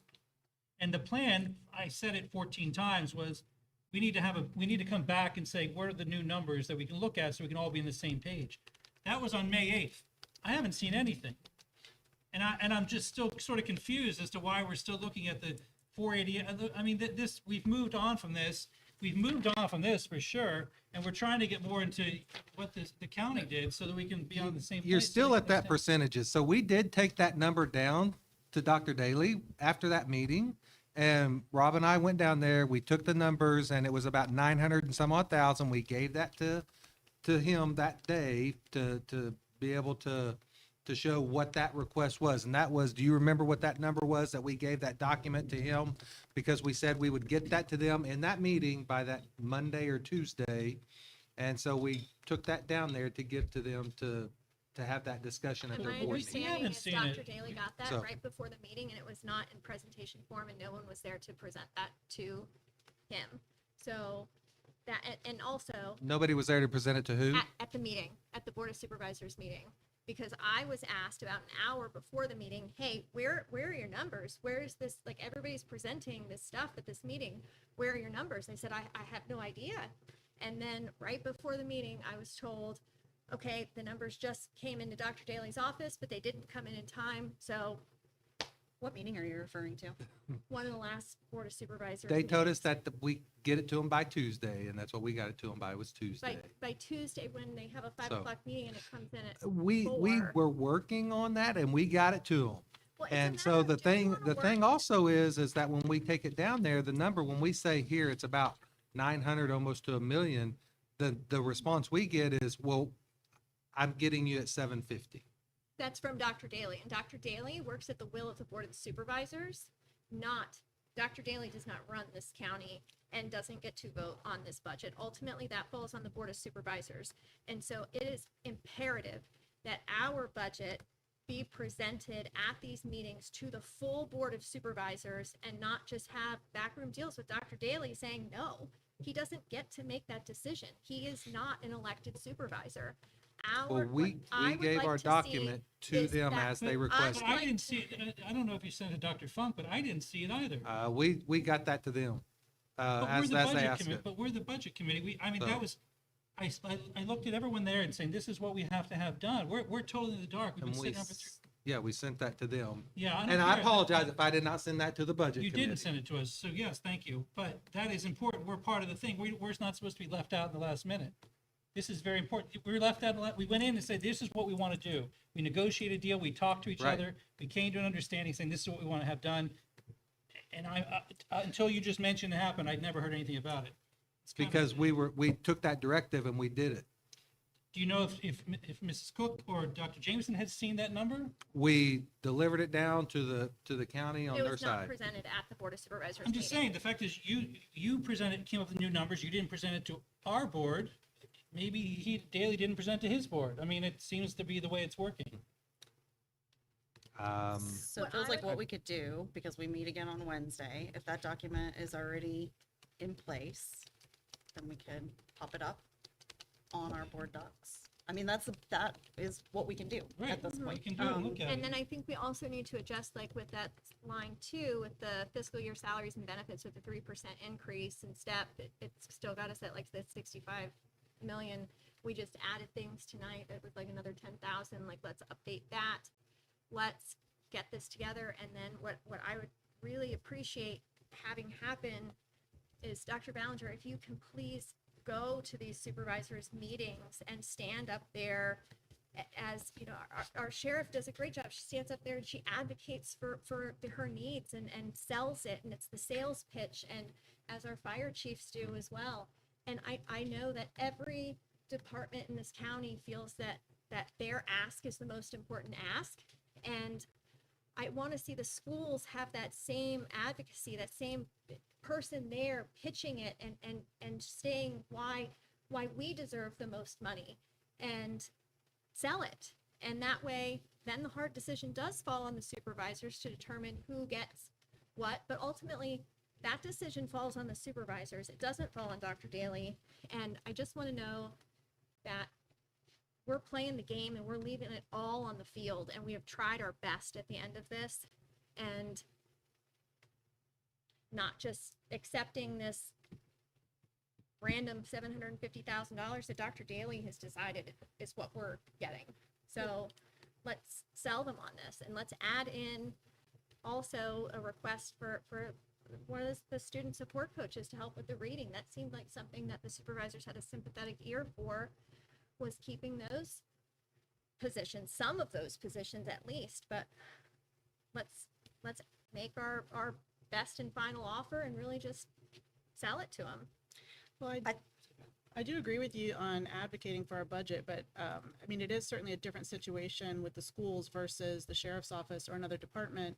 And the plan, I said it 14 times, was we need to come back and say, what are the new numbers that we can look at, so we can all be on the same page. That was on May 8th. I haven't seen anything. And I'm just still sort of confused as to why we're still looking at the 480. I mean, we've moved on from this. We've moved on from this for sure, and we're trying to get more into what the county did, so that we can be on the same. You're place, so still we at can that understand. percentages. So we did take that number down to Dr. Daly after that meeting. And Rob and I went down there, we took the numbers, and it was about 900 and some odd thousand. We gave that to him that day to be able to show what that request was. And that was, do you remember what that number was that we gave that document to him? Because we said we would get that to them in that meeting by that Monday or Tuesday. And so we took that down there to give to them to have that discussion at And their my board meeting. understanding is seen Dr. it. Daly got that So- right before the meeting, and it was not in presentation form, and no one was there to present that to him. So that, and also Nobody was there to present it to who? at the meeting, at the Board of Supervisors meeting, because I was asked about an hour before the meeting, hey, where are your numbers? Where is this, like, everybody's presenting this stuff at this meeting. Where are your numbers? I said, I have no idea. And then right before the meeting, I was told, okay, the numbers just came into Dr. Daly's office, but they didn't come in time. So What meeting are you referring to? one of the last Board of Supervisors. They told us meetings. that we get it to them by Tuesday, and that's what we got it to them by, was Tuesday. By Tuesday, when they have a 5 So- o'clock meeting and it comes in at We 4. were working on that, and we got it to them. Well, it's a And so matter of, the do we thing, wanna the thing work- also is that when we take it down there, the number, when we say here, it's about, 900, almost to 1 million, the response we get is, well, I'm getting you at 750. That's from Dr. Daly, and Dr. Daly works at the will of the Board of Supervisors, not, Dr. Daly does not run this county and doesn't get to vote on this budget. Ultimately, that falls on the Board of Supervisors. And so it is imperative that our budget be presented at these meetings to the full Board of Supervisors and not just have backroom deals with Dr. Daly saying, no, he doesn't get to make that decision. He is not an elected supervisor. Well, we gave our document to them as they But requested. I didn't see it. I don't know if you sent it to Dr. Funk, but I didn't see it either. We got that to them, But we're as the they budget asked committee, it. but we're the budget committee. I mean, So- that was, I looked at everyone there and saying, this is what we have to have done. We're totally in the dark. We've been And sitting up for three. yeah, we sent that to them. Yeah. And I care. apologize if I did not send that to the budget You committee. didn't send it to us, so yes, thank you. But that is important. We're part of the thing. We're not supposed to be left out in the last minute. This is very important. We were left out, we went in and said, this is what we want to do. We negotiated a deal, we talked to each Right. other, we came to an understanding saying, this is what we want to have done. And until you just mentioned it happened, I'd never heard anything about it. It's kind of- Because we took that directive and we did it. Do you know if Mrs. Cook or Dr. Jameson had seen that number? We delivered it down to the county on It their was not side. presented at the Board of Supervisors I'm just meeting. saying, the fact is, you presented, came up with new numbers, you didn't present it to our board. Maybe Daley didn't present to his board. I mean, it seems to be the way it's working. So What it feels I like would- what we could do, because we meet again on Wednesday, if that document is already in place, then we could pop it up on our board docs. I mean, that is what we can do Right, at this we point. can do it, look at And it. then I think we also need to adjust, like with that line two, with the fiscal year salaries and benefits with the 3% increase in step, it's still got us at like the 65 million. We just added things tonight that was like another 10,000, like let's update that. Let's get this together. And then what I would really appreciate having happen is Dr. Ballinger, if you can please go to these supervisors meetings and stand up there as, you know, our sheriff does a great job. She stands up there and she advocates for her needs and sells it. And it's the sales pitch, and as our fire chiefs do as well. And I know that every department in this county feels that their ask is the most important ask. And I want to see the schools have that same advocacy, that same person there pitching it and saying why we deserve the most money and sell it. And that way, then the hard decision does fall on the supervisors to determine who gets what. But ultimately, that decision falls on the supervisors. It doesn't fall on Dr. Daly. And I just want to know that we're playing the game and we're leaving it all on the field, and we have tried our best at the end of this, and not just accepting this random $750,000 that Dr. Daly has decided is what we're getting. So let's sell them on this, and let's add in also a request for one of the student support coaches to help with the reading. That seemed like something that the supervisors had a sympathetic ear for, was keeping those positions, some of those positions at least. But let's make our best and final offer and really just sell it to them. Well, I do agree with you on advocating for our budget, but I mean, it is certainly a different situation with the schools versus the sheriff's office or another department,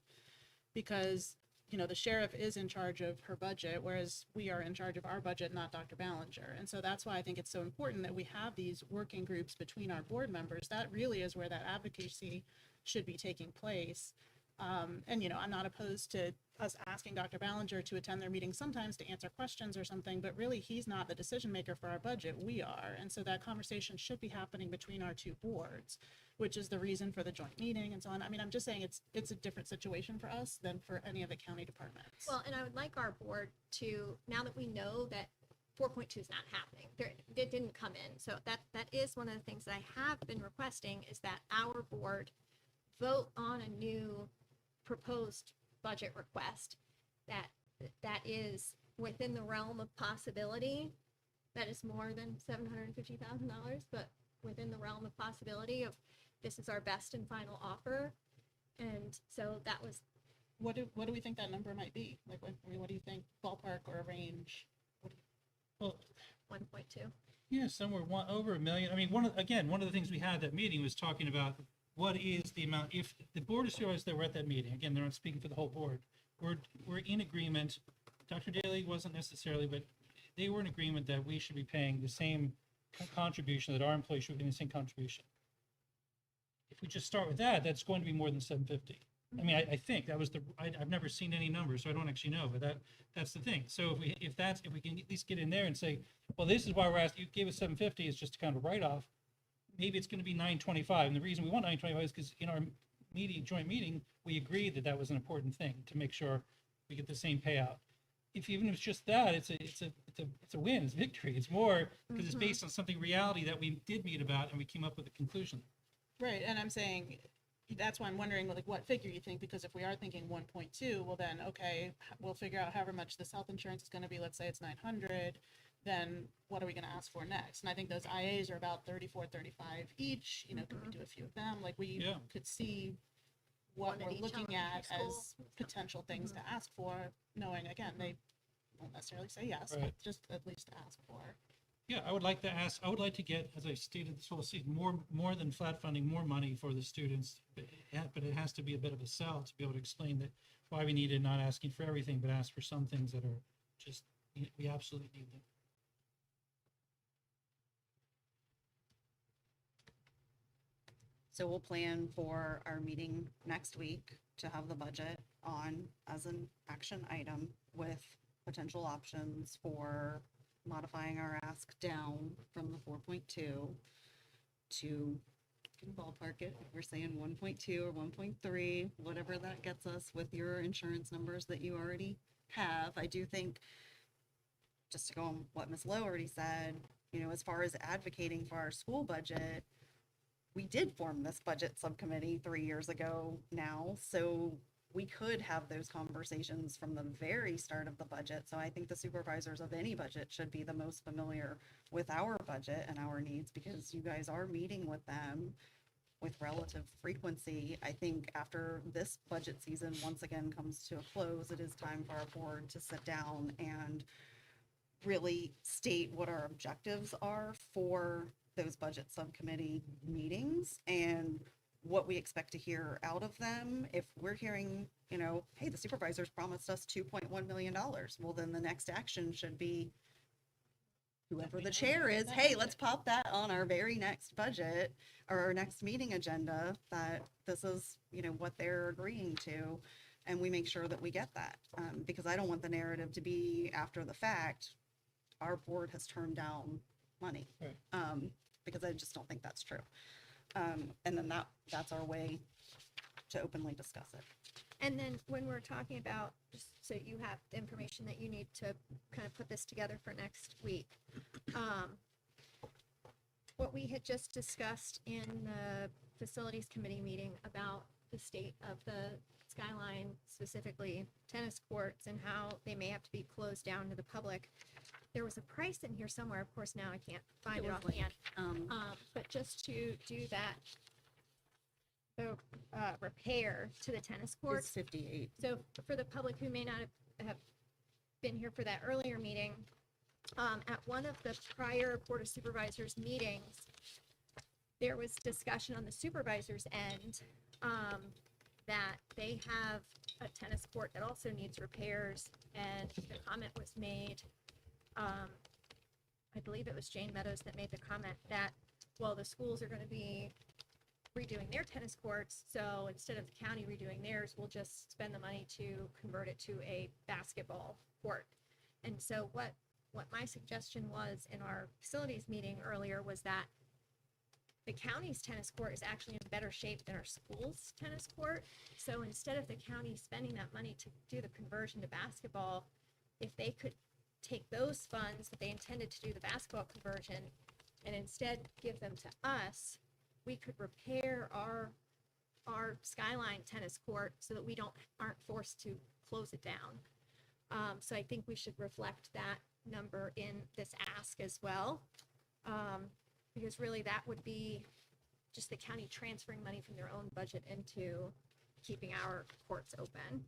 because, you know, the sheriff is in charge of her budget, whereas we are in charge of our budget, not Dr. Ballinger. And so that's why I think it's so important that we have these working groups between our board members. That really is where that advocacy should be taking place. And, you know, I'm not opposed to us asking Dr. Ballinger to attend their meetings sometimes to answer questions or something, but really he's not the decision maker for our budget. We are. And so that conversation should be happening between our two boards, which is the reason for the joint meeting and so on. I mean, I'm just saying it's a different situation for us than for any of the county departments. Well, and I would like our board to, now that we know that 4.2 is not happening, it didn't come in. So that is one of the things that I have been requesting, is that our board vote on a new proposed budget request that is within the realm of possibility. That is more than $750,000, but within the realm of possibility of this is our best and final offer. And so that was, What do we think that number might be? Like, what do you think, ballpark or a range? Well, 1.2. yeah, somewhere over a million. I mean, one of the things we had at that meeting was talking about what is the amount, if the board of supervisors that were at that meeting, again, they're not speaking for the whole board, we're in agreement. Dr. Daly wasn't necessarily, but they were in agreement that we should be paying the same contribution, that our employees should be getting the same contribution. If we just start with that, that's going to be more than 750. I mean, I think that was I've never seen any numbers, so I don't actually know, but that's the thing. So if we can at least get in there and say, well, this is why we're asking, you gave us 750, is just kind of write-off. Maybe it's going to be 925. And the reason we want 925 is because in our joint meeting, we agreed that that was an important thing to make sure we get the same payout. Even if it's just that, it's a win, it's victory. It's more because it's based on something reality that we did meet about and we came up with a conclusion. Right, and I'm saying, that's why I'm wondering, like, what figure you think, because if we are thinking 1.2, well then, okay, we'll figure out however much this health insurance is gonna be, let's say it's 900, then what are we gonna ask for next? And I think those IAs are about 34, 35 each, you know, can we do a few of them? Like, we Yeah. could see what One at we're each looking at elementary as school. potential things to ask for, knowing, again, they won't necessarily say yes, but Right. just at least ask for. Yeah, I would like to get, as I stated this whole season, more than flat funding, more money for the students. But it has to be a bit of a sell to be able to explain that why we need it, not asking for everything, but ask for some things that are just, we absolutely need them. So we'll plan for our meeting next week to have the budget on as an action item with potential options for modifying our ask down from the 4.2 to, you can ballpark it, if we're saying 1.2 or 1.3, whatever that gets us with your insurance numbers that you already have. I do think, just to go on what Ms. Lowe already said, you know, as far as advocating for our school budget, we did form this budget subcommittee 3 years ago now, so we could have those conversations from the very start of the budget. So I think the supervisors of any budget should be the most familiar with our budget and our needs, because you guys are meeting with them with relative frequency. I think after this budget season once again comes to a close, it is time for our board to sit down and really state what our objectives are for those budget subcommittee meetings and what we expect to hear out of them. If we're hearing, you know, hey, the supervisors promised us $2.1 million, well, then the next action should be whoever the chair is, hey, let's pop that on our very next budget or our next meeting agenda, that this is, you know, what they're agreeing to. And we make sure that we get that, because I don't want the narrative to be after the fact, our board has turned down money. Right. Because I just don't think that's true. And then that's our way to openly discuss it. And then when we're talking about, just so you have the information that you need to kind of put this together for next week. What we had just discussed in the facilities committee meeting about the state of the Skyline, specifically tennis courts, and how they may have to be closed down to the public. There was a price in here somewhere, of course, now I can't find it was offhand. like, But just to do that, the repair to the tennis it's courts. 58. So for the public who may not have been here for that earlier meeting, at one of the prior Board of Supervisors meetings, there was discussion on the supervisor's end that they have a tennis court that also needs repairs, and the comment was made, I believe it was Jane Meadows that made the comment that, well, the schools are going to be redoing their tennis courts, so instead of the county redoing theirs, we'll just spend the money to convert it to a basketball court. And so what my suggestion was in our facilities meeting earlier was that the county's tennis court is actually in better shape than our school's tennis court. So instead of the county spending that money to do the conversion to basketball, if they could take those funds that they intended to do the basketball conversion and instead give them to us, we could repair our Skyline tennis court so that we aren't forced to close it down. So I think we should reflect that number in this ask as well. Because really that would be just the county transferring money from their own budget into keeping our courts open.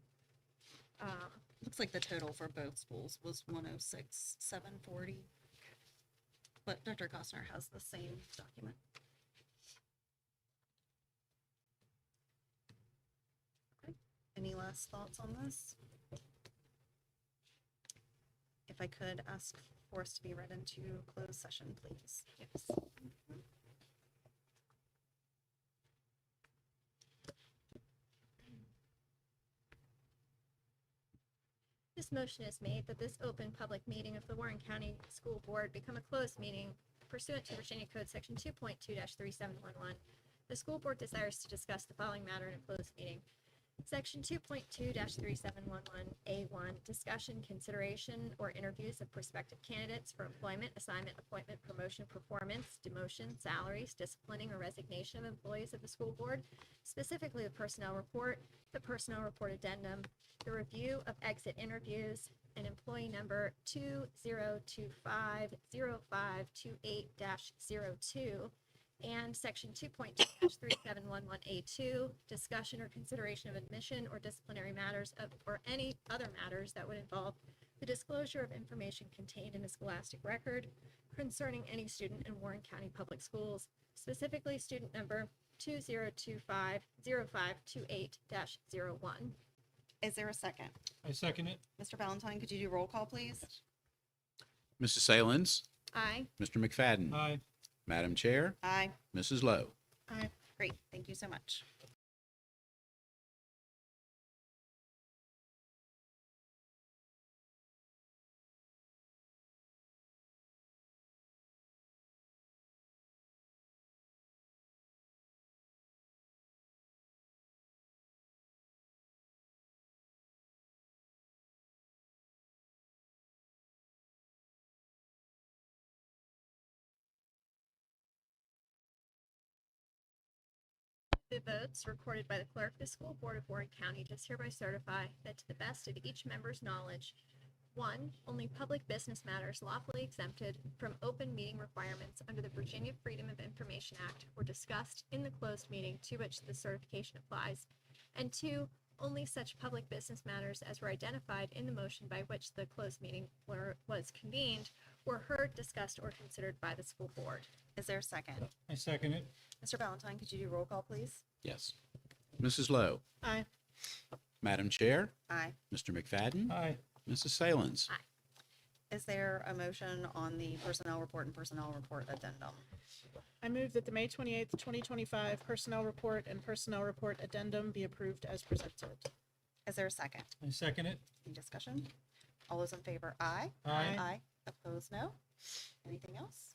Looks like the total for both schools was 106,740. but Dr. Costner has the same document. Okay. Any last thoughts on this? If I could ask for us to be read into closed session, please. Yes. This motion is made that this open public meeting of the Warren County School Board become a closed meeting pursuant to Virginia Code Section 2.2-3711. The school board desires to discuss the following matter in a closed meeting. Section 2.2-3711A1, discussion, consideration, or interviews of prospective candidates for employment, assignment, appointment, promotion, performance, demotion, salaries, disciplining, or resignation of employees of the school board, specifically the personnel report, the personnel report addendum, the review of exit interviews, and employee number 20250528-02, and section 2.2-3711A2, discussion or consideration of admission or disciplinary matters or any other matters that would involve the disclosure of information contained in a scholastic record concerning any student in Warren County Public Schools, specifically student number 20250528-01. Is there a second? I second it. Mr. Valentine, could you do roll call, please? Mrs. Salins, Aye. Mr. McFadden, Aye. Madam Chair, Aye. Mrs. Lowe. Aye. Great, thank you so much. The votes recorded by the clerk of the school board of Warren County does hereby certify that to the best of each member's knowledge, 1, only public business matters lawfully exempted from open meeting requirements under the Virginia Freedom of Information Act were discussed in the closed meeting to which the certification applies, and 2, only such public business matters as were identified in the motion by which the closed meeting was convened were heard, discussed, or considered by the school board. Is there a second? I second it. Mr. Valentine, could you do roll call, please? Yes. Mrs. Lowe, Aye. Madam Chair, Aye. Mr. McFadden, Aye. Mrs. Salins. Is there a motion on the personnel report and personnel report addendum? I move that the May 28th, 2025 personnel report and personnel report addendum be approved as presented. Is there a second? I second it. Any discussion? All those in favor, aye. Aye. Aye. Opposed, no. Anything else?